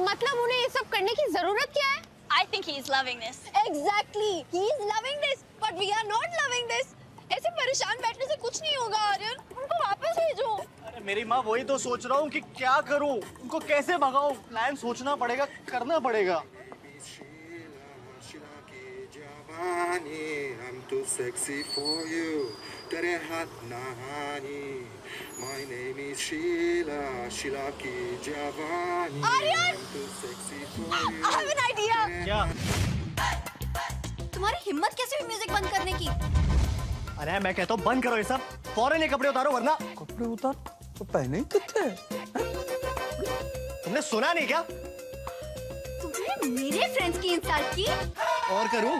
मतलब उन्हें ये सब करने की जरूरत क्या है? I think he is loving this. Exactly, he is loving this, but we are not loving this. ऐसे परेशान बैठने से कुछ नहीं होगा आर्यन, उनको वापस भेजो। अरे मेरी माँ, वही तो सोच रहा हूँ कि क्या करूँ, उनको कैसे भगाऊँ। प्लान सोचना पड़ेगा, करना पड़ेगा। I'm too sexy for you. तेरे हाथ नहानी. My name is Sheila. Sheila की जवानी. Aryan! I'm too sexy for you. I have an idea. क्या? तुम्हारी हिम्मत कैसे हुई म्यूजिक बंद करने की? अरे मैं कहता हूँ बंद करो ये सब, फौरन ये कपड़े उतारो वरना। कपड़े उतार? तो पहने कितने? तुमने सुना नहीं क्या? तुमने मेरे फ्रेंड्स की इंसल्ट की? और करूँ?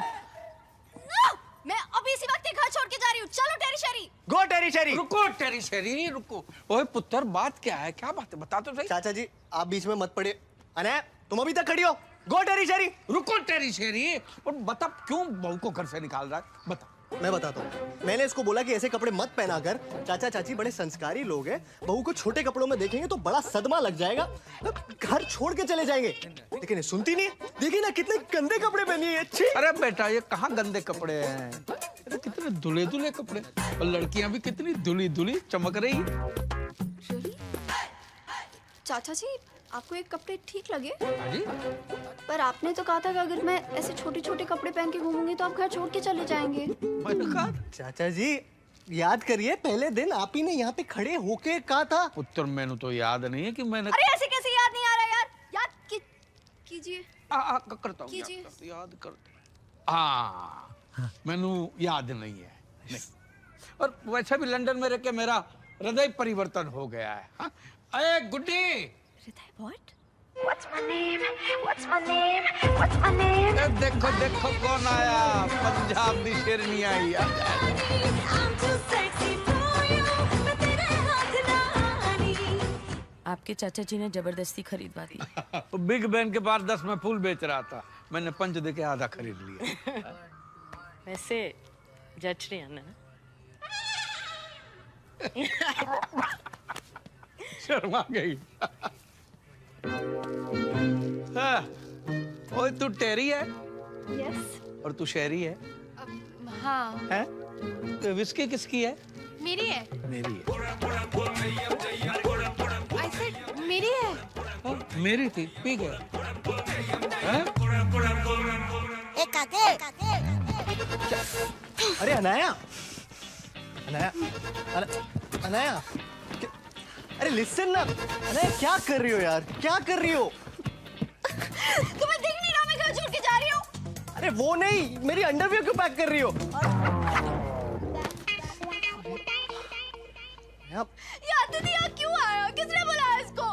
मैं अभी इसी वक्त घर छोड़ के जा रही हूँ। चलो टेरी शेरी। गो टेरी शेरी। रुको टेरी शेरी, रुको। ओए पुत्र, बात क्या है? क्या बात है? बता तो सही। चाचा जी, आप बीच में मत पड़िए। अरे तुम अभी तक खड़ी हो। गो टेरी शेरी। रुको टेरी शेरी, और बता क्यों बहू को घर से निकाल रहा है? बता। मैं बताता हूँ। मैंने इसको बोला कि ऐसे कपड़े मत पहना कर। चाचा चाची बड़े संस्कारी लोग हैं, बहू को छोटे कपड़ों में देखेंगे तो बड़ा सदमा लग जाएगा, घर छोड़ के चले जाएंगे। लेकिन ये सुनती नहीं। देखिए ना कितने गंदे कपड़े पहनी है। अच्छी। अरे बेटा, ये कहाँ गंदे कपड़े हैं? ये कितने धुले धुले कपड़े, और लड़कियां भी कितनी धुली धुली चमक रही। चाचा जी, आपको ये कपड़े ठीक लगे? हाँ जी? पर आपने तो कहा था कि अगर मैं ऐसे छोटे छोटे कपड़े पहन के घूमूंगी तो आप घर छोड़ के चले जाएंगे। चाचा जी, याद करिए, पहले दिन आप ही ने यहाँ पे खड़े होके कहा था। पुत्र मैंने तो याद नहीं है कि मैंने अरे ऐसे कैसे याद नहीं आ रहा यार? याद कीजिए। करता हूँ, याद करता। हाँ, मैंने याद नहीं है। नहीं। और वैसे भी लंदन में रह के मेरा हृदय परिवर्तन हो गया है। हाँ? अरे गुड्डी, What? What's my name? What's my name? What's my name? देखो देखो कौन आया, पंजाब दी शेरनी आई। I'm too sexy for you. मैं तेरे हाथ ना आनी। आपके चाचा जी ने जबरदस्ती खरीदवा दी। बिग बैन के पास 10 में फूल बेच रहा था, मैंने पंच दे के आधा खरीद लिया। वैसे जच रही है ना? शर्मा गई। हाँ, ओए तू टेरी है? यस। और तू शहरी है? हाँ। हैं? तो विस्की किसकी है? मेरी है। मेरी है। I said मेरी है। हाँ, मेरी थी, पी गए। हैं? अरे अनाया, अनाया, अरे लिसन ना, अनाया क्या कर रही हो यार, क्या कर रही हो? तुम्हें दिख नहीं रहा मैं घर छोड़ के जा रही हूँ? अरे वो नहीं, मेरी अंडरवियर क्यों पैक कर रही हो? यार दीदी यहाँ क्यों आया? किसने बुलाया इसको?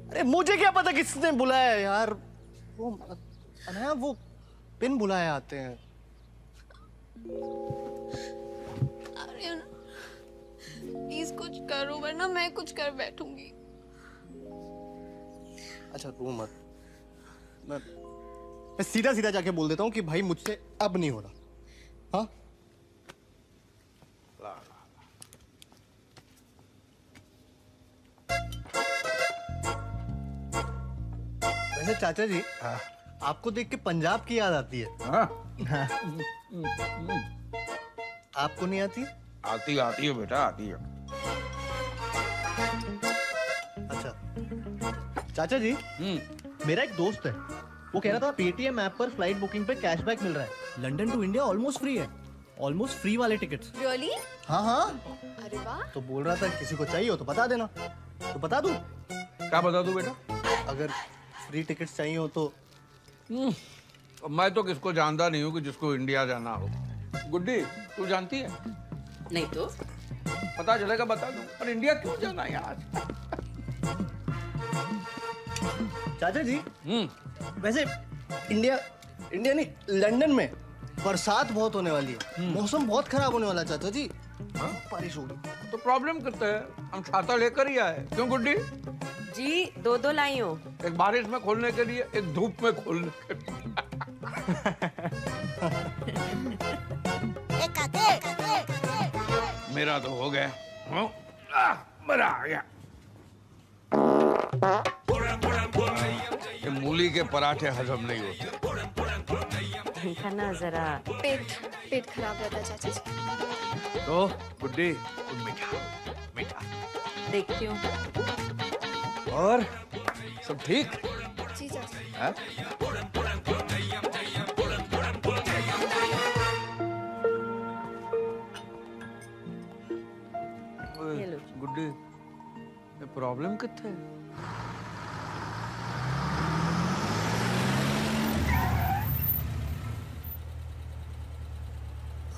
अरे मुझे क्या पता किसने बुलाया यार। वो अनाया, वो पिन बुलाए आते हैं। आर्यन, प्लीज कुछ करो वरना मैं कुछ कर बैठूंगी। अच्छा रो मत, मैं सीधा सीधा जाके बोल देता हूँ कि भाई मुझसे अब नहीं हो रहा। हाँ? वैसे चाचा जी, आपको देख के पंजाब की याद आती है। हाँ? आपको नहीं आती? आती है बेटा, आती है। अच्छा चाचा जी, मेरा एक दोस्त है, वो कह रहा था पेटीएम ऐप पर फ्लाइट बुकिंग पे कैशबैक मिल रहा है। London to India almost free है, ऑलमोस्ट फ्री वाले टिकट्स। Really? हाँ हाँ। अरे वाह। तो बोल रहा था किसी को चाहिए हो तो बता देना। तो बता दूं? क्या बता दूं बेटा? अगर फ्री टिकट्स चाहिए हो तो। मैं तो किसको जानता नहीं हूँ कि जिसको इंडिया जाना हो। गुड्डी, तू जानती है? नहीं तो? पता चलेगा बता दूं। पर इंडिया क्यों जाना यार? चाचा जी, वैसे इंडिया नहीं, लंदन में बरसात बहुत होने वाली है, मौसम बहुत खराब होने वाला है चाचा जी। बारिश होगी तो प्रॉब्लम करते हैं, हम छाता लेकर ही आए। क्यों गुड्डी? जी, दो लाई हो। एक बारिश में खोलने के लिए, एक धूप में खोलने के लिए। मेरा तो हो गया। मजा आ गया। ये मूली के पराठे हजम नहीं होते। खाना जरा पेट खराब रहता है चाचा जी। तो गुड्डी, मीठा देखती हूँ। और सब ठीक? जी चाचा। हाँ? गुड्डी, ये प्रॉब्लम कितने है?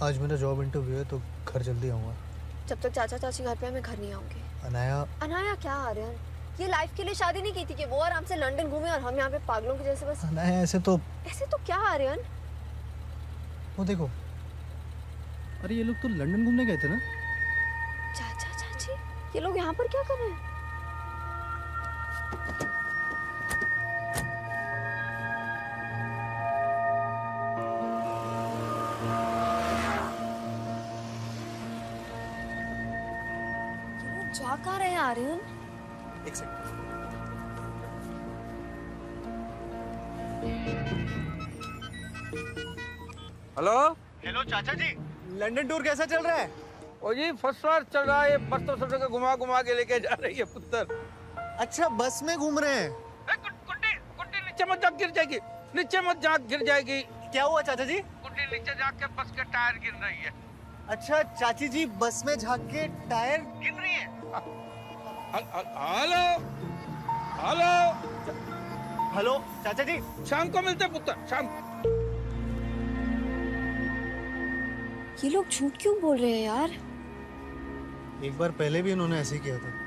आज मेरा जॉब इंटरव्यू है तो घर जल्दी आऊंगा। जब तक चाचा चाची घर पे है मैं घर नहीं आऊंगी। अनाया क्या आर्यन, ये लाइफ के लिए शादी नहीं की थी कि वो आराम से लंदन घूमे और हम यहाँ पे पागलों के जैसे बस। अनाया ऐसे तो क्या आर्यन? वो देखो, अरे ये लोग तो लंदन घूमने गए थे ना। चाचा चाची, ये लोग यहाँ पर क्या कर रहे हैं? जा कहाँ रहे हैं आर्यन? एक सेकंड। हेलो चाचा जी, लंदन टूर कैसा चल रहा है? ओ जी फर्स्ट क्लास चल रहा है। बस तो सब जगह घुमा घुमा के लेके जा रही है पुत्र। अच्छा बस में घूम रहे हैं? गुड्डी नीचे मत जा, गिर जाएगी। नीचे मत जा, गिर जाएगी। क्या हुआ चाचा जी? गुड्डी नीचे जाके बस के टायर गिर रही है। अच्छा चाची जी बस में झांक के टायर गिन रही है। हेलो हेलो हेलो चाचा जी, शाम को मिलते पुत्र, शाम। ये लोग झूठ क्यों बोल रहे हैं यार? एक बार पहले भी इन्होंने ऐसे ही किया था।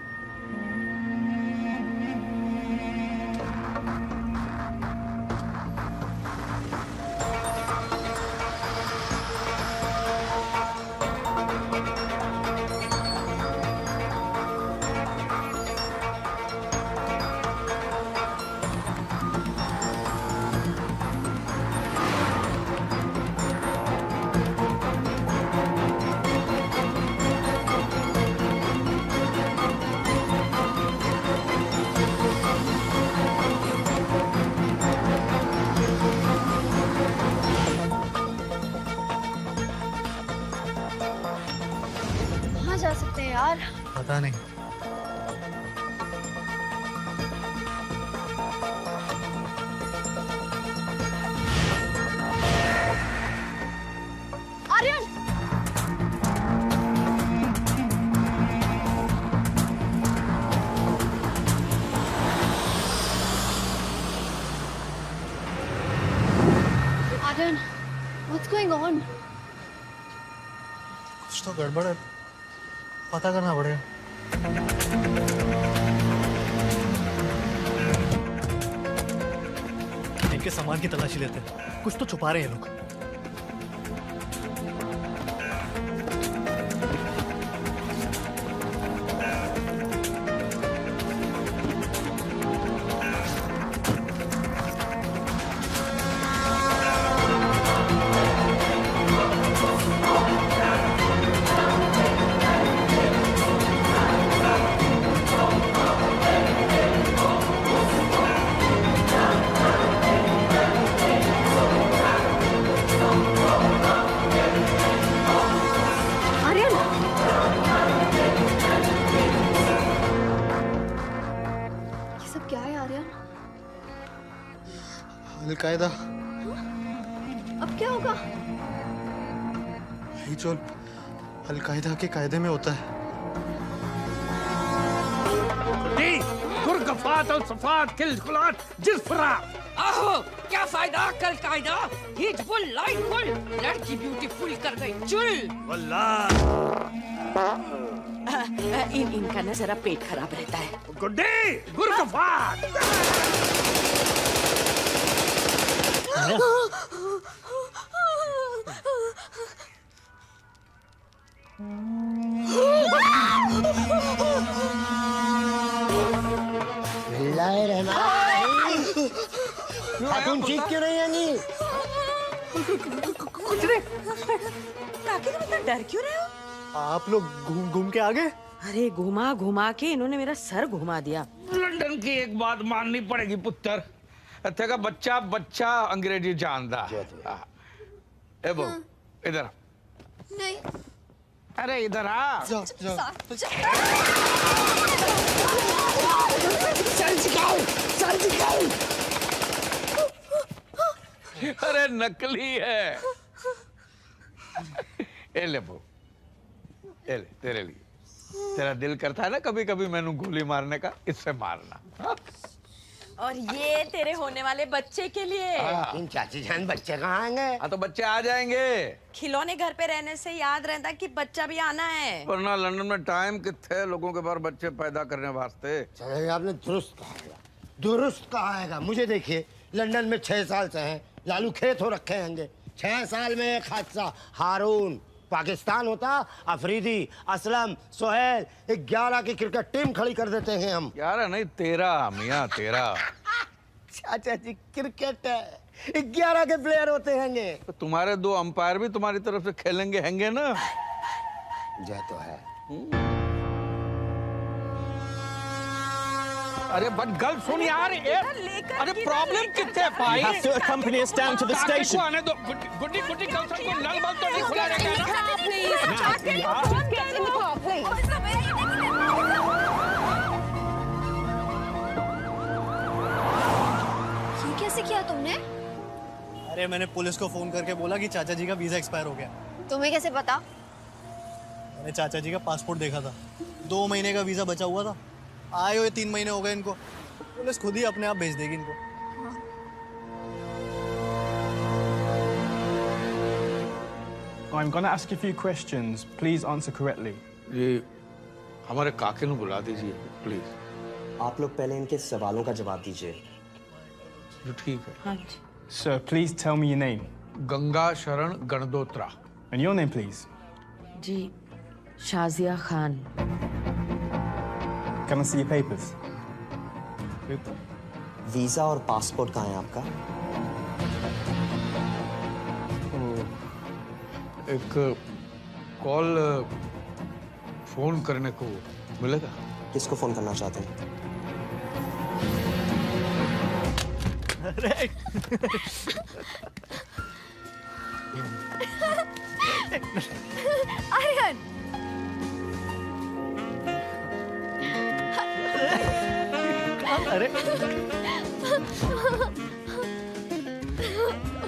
कहाँ जा सकते हैं यार? पता नहीं। Aryan! Aryan, what's going on? कुछ तो गड़बड़ है, पता करना पड़ेगा। इनके सामान की तलाशी लेते हैं, कुछ तो छुपा रहे हैं लोग। अलकायदा अब क्या होगा? ये जो अलकायदा के कायदे में होता है। गुरगफात और सफात किलखुलात जिस्फरा। आहो क्या फायदा कल कायदा हिजबुल लाइटफुल लड़की ब्यूटीफुल कर गई चुल। इनका ना जरा पेट खराब रहता है। गुड्डी गुरगफात। खातून चीख क्यों रही है? कुछ नहीं। काकी तुम इतना डर क्यों रहे हो? आप लोग घूम घूम के आ गए? अरे घुमा घुमा के इन्होंने मेरा सर घुमा दिया। लंदन की एक बात माननी पड़ेगी पुत्र, तेरा बच्चा बच्चा अंग्रेजी जानता है। ए बो इधर नहीं। अरे इधर आ। अरे नकली है। ए ले बो, ए ले तेरे लिए। तेरा दिल करता है ना कभी कभी मैंने गोली मारने का, इससे मारना। और ये तेरे होने वाले बच्चे के लिए। इन चाची जान बच्चे कहाँ आएंगे? हाँ तो बच्चे आ जाएंगे। खिलौने घर पे रहने से याद रहता कि बच्चा भी आना है। वरना लंदन में टाइम कितने लोगों के बाहर बच्चे पैदा करने वास्ते। चलिए आपने दुरुस्त कहा, दुरुस्त कहा है। मुझे देखिए लंदन में 6 साल से हैं, लालू खेत हो रखे होंगे। 6 साल में एक हादसा, हारून पाकिस्तान होता, अफरीदी, असलम, सोहेल, 11 की क्रिकेट टीम खड़ी कर देते हैं हम। 11 नहीं 13 मियाँ 13। चाचा जी क्रिकेट है, 11 के प्लेयर होते हैंगे। तो तुम्हारे 2 अंपायर भी तुम्हारी तरफ से खेलेंगे हैंगे ना? जय तो है। अरे बट गल सुन यार, अरे प्रॉब्लम कितने भाई? You have to accompany us down to the station. आने दो। गुड्डी गुड्डी कल सबको नल बल तो नहीं खुला रहेगा ना? ये कैसे किया तुमने? अरे मैंने पुलिस को फोन करके बोला कि चाचा जी का वीजा एक्सपायर हो गया। तुम्हें कैसे पता? मैंने चाचा जी का पासपोर्ट देखा था, 2 महीने का वीजा बचा हुआ था। आए हुए 3 महीने हो गए इनको। पुलिस खुद ही अपने आप भेज देगी इनको। I'm gonna ask you a few questions. Please answer correctly. ये हमारे काके को बुला दीजिए प्लीज। आप लोग पहले इनके सवालों का जवाब दीजिए। ठीक है। हाँ जी। Sir, please tell me your name. Ganga Sharan Gandotra. And your name, please. जी Shazia Khan. Can I see your papers? Visa और पासपोर्ट कहाँ है आपका? एक कॉल फोन करने को मिलेगा। किसको फोन करना चाहते हैं? आर्यन अरे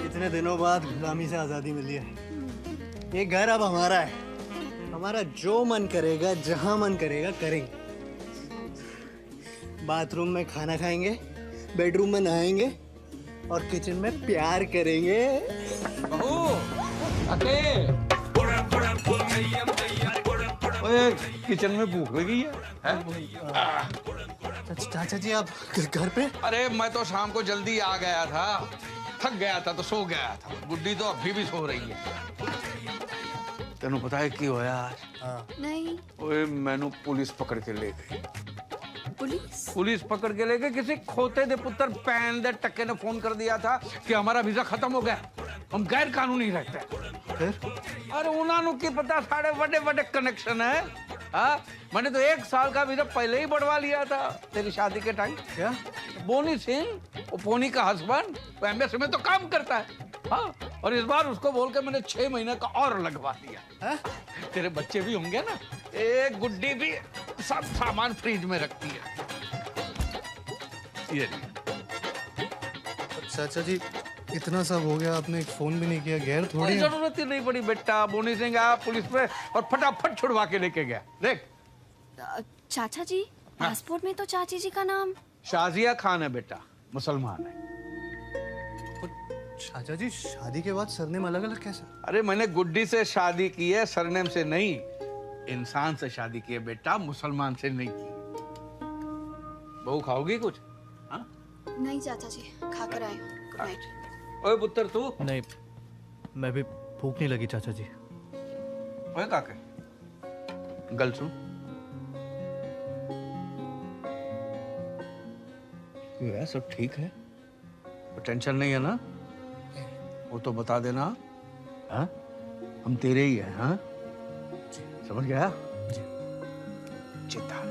इतने दिनों बाद गुलामी से आजादी मिली है। ये घर अब हमारा है। हमारा जो मन करेगा, जहां मन करेगा करेंगे। बाथरूम में खाना खाएंगे, बेडरूम में नहाएंगे और किचन में प्यार करेंगे। ओए, किचन में भूख लगी है? चाचा जी आप घर पे? अरे मैं तो शाम को जल्दी आ गया था, थक गया था तो सो गया था। गुड्डी तो अभी भी सो रही है। तेनू पता है क्यों होया आज? नहीं। ओए मैनू पुलिस पकड़ के ले गई। पुलिस पकड़ के ले गए। किसी खोते दे पुत्र पैन दे टक्के ने फोन कर दिया था कि हमारा वीजा खत्म हो गया, हम गैर कानूनी रहते हैं। अरे उन्होंने की पता साढ़े बड़े बड़े कनेक्शन है। हाँ, मैंने तो 1 साल का वीजा पहले ही बढ़वा लिया था तेरी शादी के टाइम। क्या? बोनी सिंह, वो पोनी का हस्बैंड, वो एम्बेसी में तो काम करता है। हाँ, और इस बार उसको बोल के मैंने 6 महीने का और लगवा दिया। तेरे बच्चे भी होंगे ना, एक गुड्डी भी सब सामान फ्रिज में रखती है। ये चाचा जी इतना सब हो गया, आपने एक फोन भी नहीं किया। गैर थोड़ी कोई जरूरत ही नहीं पड़ी बेटा। बोनी सिंह आया पुलिस पे और फटाफट छुड़वा के लेके गया। देख चाचा जी, पासपोर्ट में तो चाची जी का नाम शाजिया खान है बेटा, मुसलमान है। चाचा जी शादी के बाद सरनेम अलग अलग कैसे? अरे मैंने गुड्डी से शादी की है, सरनेम से नहीं। इंसान से शादी की है बेटा, मुसलमान से नहीं की। बहू खाओगी कुछ? हाँ? नहीं चाचा जी, खाकर आए हूँ। Good night. ओए पुत्र तू? नहीं, मैं भी भूख नहीं लगी चाचा जी। ओए काके, गल सुन। ये सब ठीक है? तो टेंशन नहीं है ना? वो तो बता देना। हाँ? हम तेरे ही हैं। हाँ? समझ गया? चिंता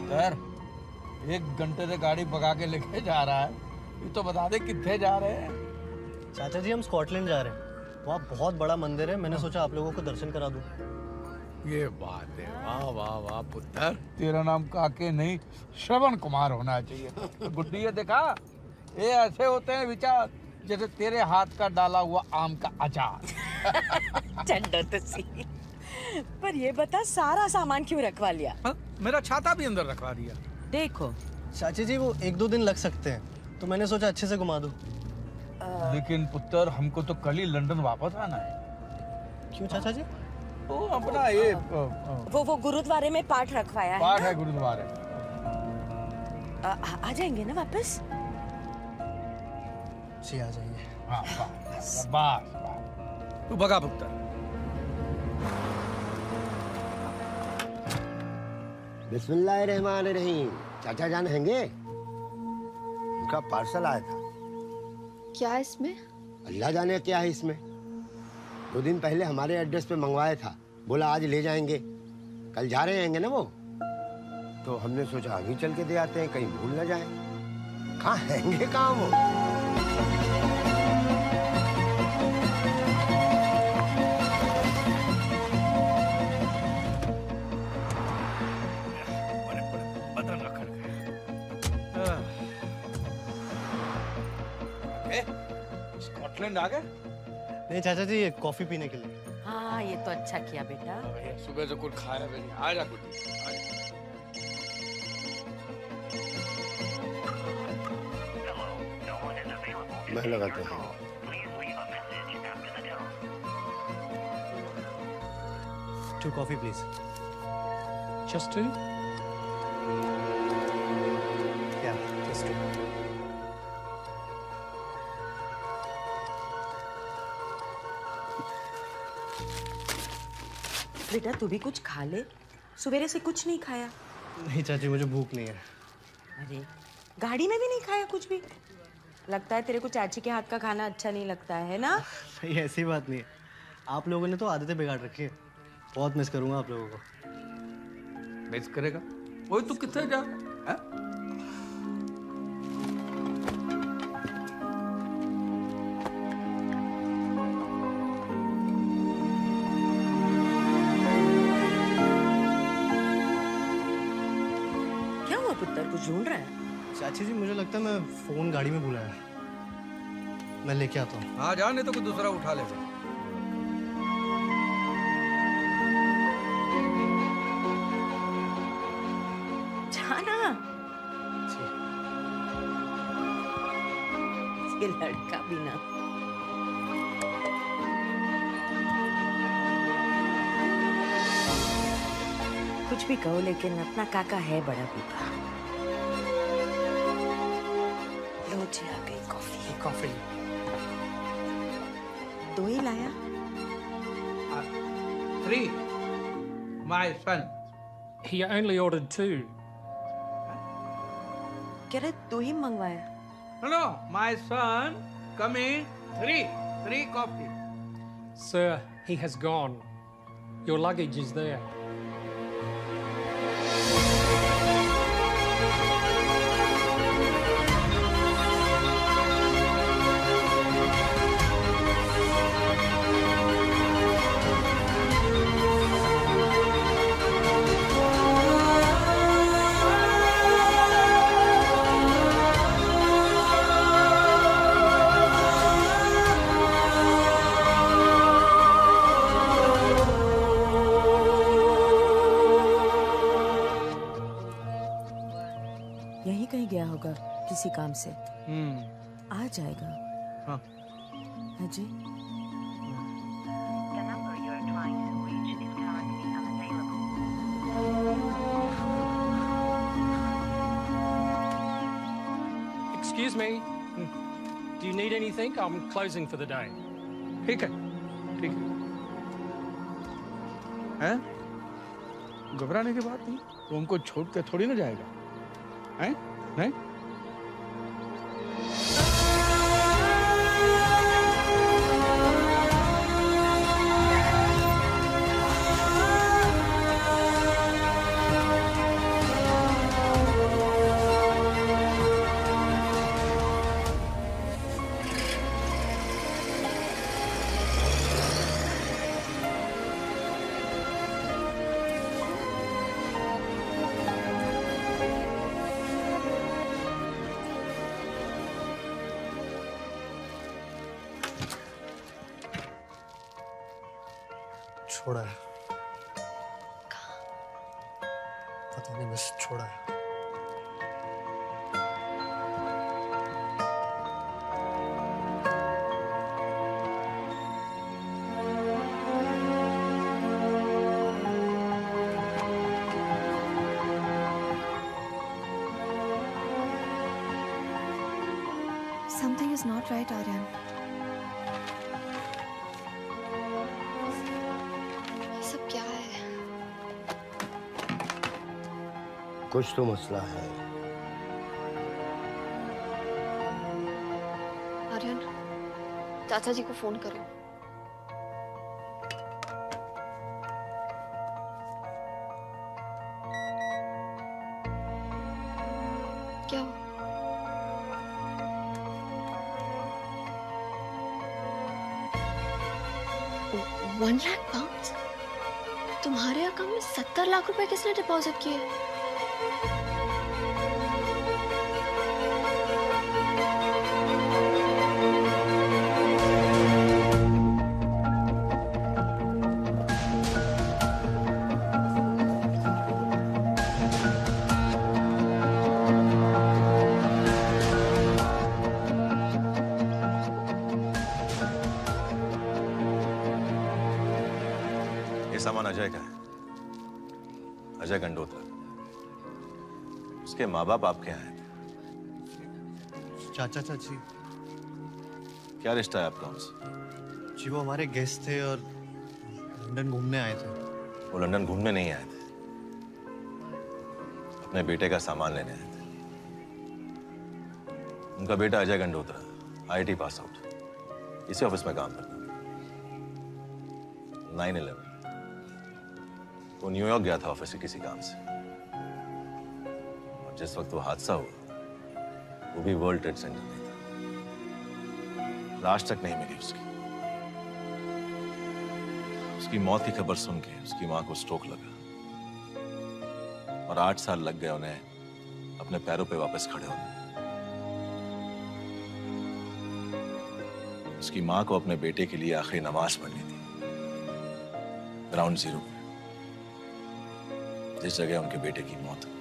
सर, 1 घंटे से गाड़ी भगा के लेके जा रहा है। ये तो बता दे कितने जा रहे हैं? चाचा जी हम स्कॉटलैंड जा रहे हैं। वहाँ बहुत बड़ा मंदिर है, मैंने सोचा आप लोगों को दर्शन करा दूं। ये बात है। वाह वाह वाह पुत्र, तेरा नाम काके नहीं श्रवण कुमार होना चाहिए। गुड्डी ये देखा, ये ऐसे होते हैं विचार जैसे तेरे हाथ का डाला हुआ आम का अचार। चंडो तो सी। पर ये बता सारा सामान क्यों रखवा लिया? मेरा छाता भी अंदर रखवा दिया। देखो चाची जी वो 1-2 दिन लग सकते हैं, तो मैंने सोचा अच्छे से घुमा दूं। लेकिन पुत्र हमको तो कल ही लंदन वापस आना है। क्यों चाचा जी? तो अपना ये वो गुरुद्वारे में पाठ रखवाया है। पाठ है गुरुद्वारे। आ जाएंगे ना वापस? जी आ जाएंगे। हाँ, बस तू भगा पुत्र। बिस्मिल्लाहिर्रहमानिर्रहीम। चाचा जान हैंगे? उनका पार्सल आया था। क्या इसमें? अल्लाह जाने क्या है इसमें। 2 दिन पहले हमारे एड्रेस पे मंगवाया था, बोला आज ले जाएंगे। कल जा रहे हैं ना वो, तो हमने सोचा अभी चल के दे आते हैं, कहीं भूल ना जाए। कहाँ हैंगे कहाँ वो? स्कॉटलैंड आ गए? नहीं चाचा जी, ये कॉफी पीने के लिए। हाँ ये तो अच्छा किया बेटा। सुबह से कुछ खाया भी नहीं। आ जा गुड्डी, आ जा। मैं लगाता हूँ। Two coffee, please. Just two? Yeah, just two. बेटा तू भी कुछ खा ले, सवेरे से कुछ नहीं खाया। नहीं चाची, मुझे भूख नहीं है। अरे गाड़ी में भी नहीं खाया कुछ भी? लगता है तेरे को चाची के हाथ का खाना अच्छा नहीं लगता है ना? सही, ऐसी बात नहीं है। आप लोगों ने तो आदतें बिगाड़ रखी है। बहुत मिस करूंगा आप लोगों को। मिस करेगा? वही तू कितने जा? क्या हुआ पुत्र, कुछ ढूंढ रहा है? चाची जी, मुझे लगता है मैं फोन गाड़ी में भूला है। मैं लेके आता हूँ। हाँ जा, नहीं तो कोई दूसरा उठा लेगा। जाना। ये लड़का भी ना। कुछ भी कहो लेकिन अपना काका है बड़ा पीपा। लो जी आ गई कॉफी। कॉफी। दो ही लाया? 3, my son. He only ordered 2. कह रहे दो ही मंगवाया? No, my son, come in. 3 coffee. Sir, he has gone. Your luggage is there. यहीं कहीं गया होगा किसी काम से। आ जाएगा। हाँ। है जी। Excuse me. Do you need anything? I'm closing for the day. ठीक है, ठीक है। हैं? घबराने की बात नहीं। वो हमको छोड़ के थोड़ी ना जाएगा। हैं? नहीं? छोड़ा है। पता नहीं, बस छोड़ा है। Something is not right, Aryan. ये सब क्या है? कुछ तो मसला है। आर्यन, चाचा जी को फोन करो। 1 लाख पाउंड? तुम्हारे अकाउंट में 70 लाख रुपए किसने डिपॉजिट किए? ये सामान अजय का है। अजय गंडोत्रा। उसके माँ बाप आपके यहाँ हैं। चाचा चाची। क्या रिश्ता है आपका उनसे? जी वो हमारे गेस्ट थे और लंदन घूमने आए थे। वो लंदन घूमने नहीं आए थे, अपने बेटे का सामान लेने आए थे। उनका बेटा Ajay Gandotra IIT pass out, इसी ऑफिस में काम करता है। 9/11 वो न्यूयॉर्क गया था ऑफिस के किसी काम से, और जिस वक्त वो हादसा हुआ वो भी वर्ल्ड ट्रेड सेंटर में था। लाश तक नहीं मिली उसकी। उसकी मौत की खबर सुन के उसकी मां को स्ट्रोक लगा और 8 साल लग गए उन्हें अपने पैरों पे वापस खड़े होने। उसकी मां को अपने बेटे के लिए आखिरी नमाज पढ़नी थी ग्राउंड जीरो पे, जिस जगह उनके बेटे की मौत हुई।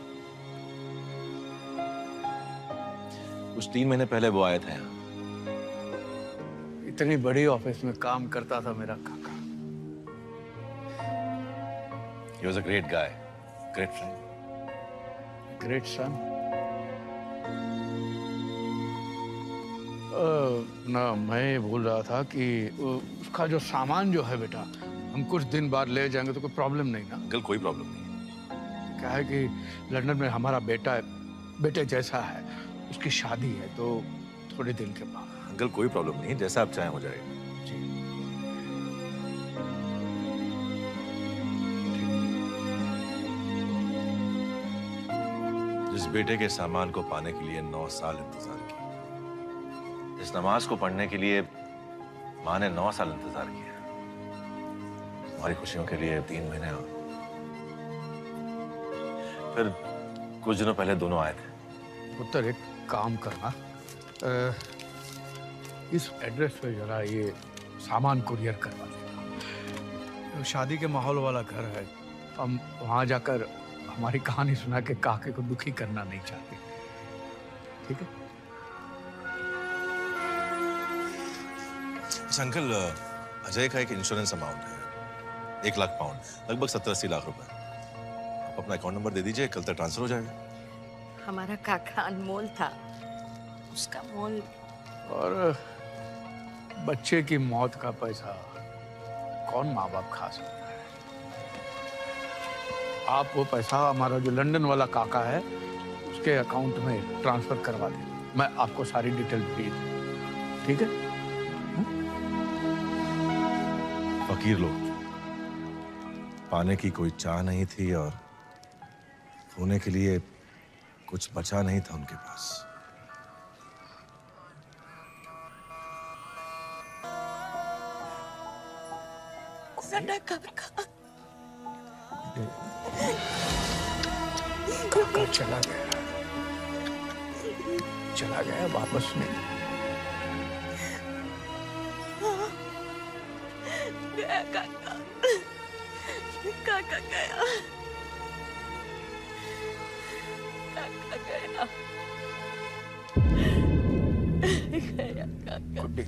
कुछ 3 महीने पहले वो आए थे यहाँ। इतनी बड़ी ऑफिस में काम करता था मेरा काका। He was a great guy, great friend, great son. ना मैं बोल रहा था कि उसका जो सामान जो है बेटा, हम कुछ दिन बाद ले जाएंगे तो कोई प्रॉब्लम नहीं ना? अंकल कोई प्रॉब्लम नहीं। क्या है कि लंदन में हमारा बेटे जैसा है, उसकी शादी है तो थोड़े दिन के बाद। अंकल कोई प्रॉब्लम नहीं, जैसा आप चाहें हो जाएगा। जिस बेटे के सामान को पाने के लिए 9 साल इंतजार किया, इस नमाज को पढ़ने के लिए माँ ने 9 साल इंतजार किया, हमारी खुशियों के लिए 3 महीने और फिर कुछ दिनों पहले दोनों आए थे। पुत्र एक काम करना, इस एड्रेस पे जरा ये सामान कुरियर करवा देना। शादी के माहौल वाला घर है, हम वहां जाकर हमारी कहानी सुना के काके को दुखी करना नहीं चाहते। ठीक है? अच्छा अंकल, अजय का एक इंश्योरेंस अमाउंट है 1 लाख पाउंड, लगभग 70-80 लाख रुपए। आप अपना अकाउंट नंबर दे दीजिए, कल तक ट्रांसफर हो जाएगा। हमारा काका अनमोल था, उसका मोल। और बच्चे की मौत का पैसा कौन माँ बाप खा सकता है? आप वो पैसा हमारा जो लंदन वाला काका है उसके अकाउंट में ट्रांसफर करवा दें, मैं आपको सारी डिटेल भेज दूं। ठीक है? फकीर लोग, पाने की कोई चाह नहीं थी और होने के लिए कुछ बचा नहीं था उनके पास। काका चला गया वापस नहीं। गया काका, काका गया, काका गया, गया काका। गुड्डी,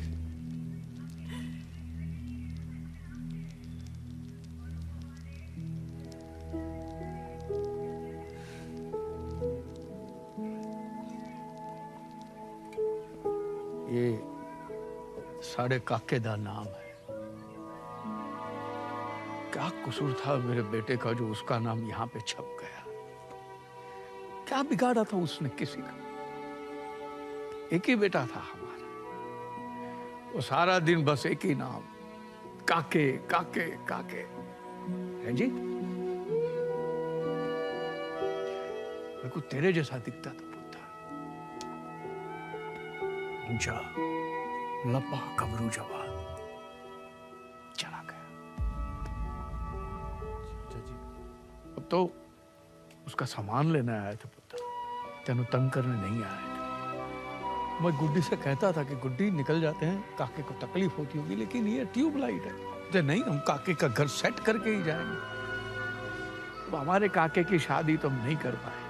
ये साढ़े काके दा नाम है। क्या कसूर था मेरे बेटे का जो उसका नाम यहाँ पे छप गया? क्या बिगाड़ा था उसने किसी का? एक ही बेटा था हमारा, वो सारा दिन बस एक ही नाम, काके काके काके। है जी? मेरे को तेरे जैसा दिखता था पुत्र। जा लंबा कबरू जवान चला गया। तो उसका सामान लेने आए थे पुत्र, तेनू तंग करने नहीं आए थे। मैं गुड्डी से कहता था कि गुड्डी निकल जाते हैं, काके को तकलीफ होती होगी, लेकिन ये ट्यूबलाइट है। जे नहीं, हम काके का घर सेट करके ही जाएंगे। अब हमारे काके की शादी तो हम नहीं कर पाए,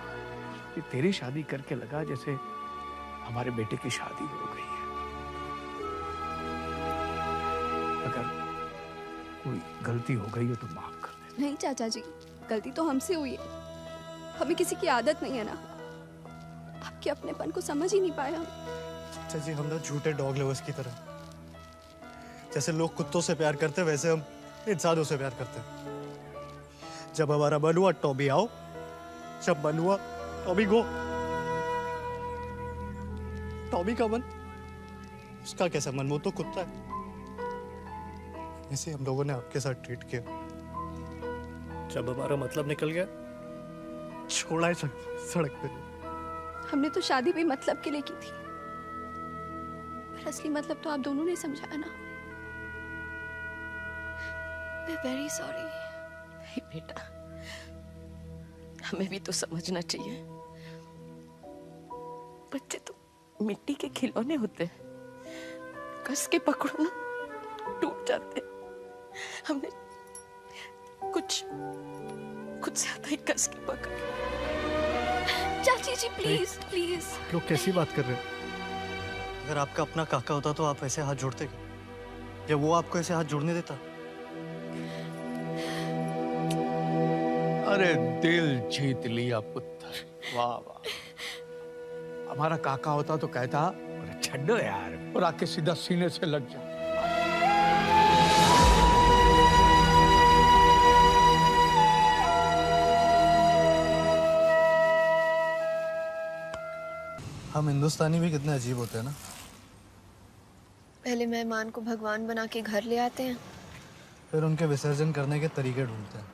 ये तेरी शादी करके लगा जैसे हमारे बेटे की शादी हो गई है। अगर कोई गलती हो गई हो तो माफ कर दे। नहीं चाचा जी, गलती तो हमसे हुई है। हमें किसी की आदत नहीं है ना, आपके अपनेपन को समझ ही नहीं पाए हम। चाचा जी, हम ना झूठे डॉग लवर्स की तरह, जैसे लोग कुत्तों से प्यार करते हैं वैसे हम इंसानों से प्यार करते हैं। जब हमारा मन हुआ टॉबी आओ, जब मन हुआ टॉबी गो। टॉबी का मन, उसका कैसा मन, वो तो कुत्ता है। ऐसे हम लोगों ने आपके साथ ट्रीट किया। जब हमारा मतलब निकल गया, छोड़ा है सड़क पे। हमने तो शादी भी मतलब के लिए की थी, पर असली मतलब तो आप दोनों ने समझाया ना। We're very sorry। नहीं बेटा, हमें भी तो समझना चाहिए। बच्चे तो मिट्टी के खिलौने होते हैं, कस के पकड़ो ना टूट जाते। हमने कुछ ज्यादा ही कस के पकड़। चाची जी प्लीज प्लीज। लोग कैसी बात कर रहे हैं? अगर आपका अपना काका होता तो आप ऐसे हाथ जोड़ते क्या? या वो आपको ऐसे हाथ जोड़ने देता? अरे दिल जीत लिया पुत्र, वाह वाह। हमारा काका होता तो कहता, अरे छड्डो यार, और आके सीधा सीने से लग जा। हम हिंदुस्तानी भी कितने अजीब होते हैं ना। पहले मेहमान को भगवान बना के घर ले आते हैं, फिर उनके विसर्जन करने के तरीके ढूंढते हैं।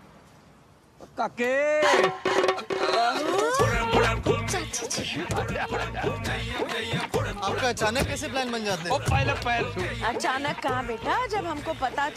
काके आपका अचानक कैसे प्लान बन जाते हैं? पहले पैर छू। अचानक कहाँ बेटा, जब हमको पता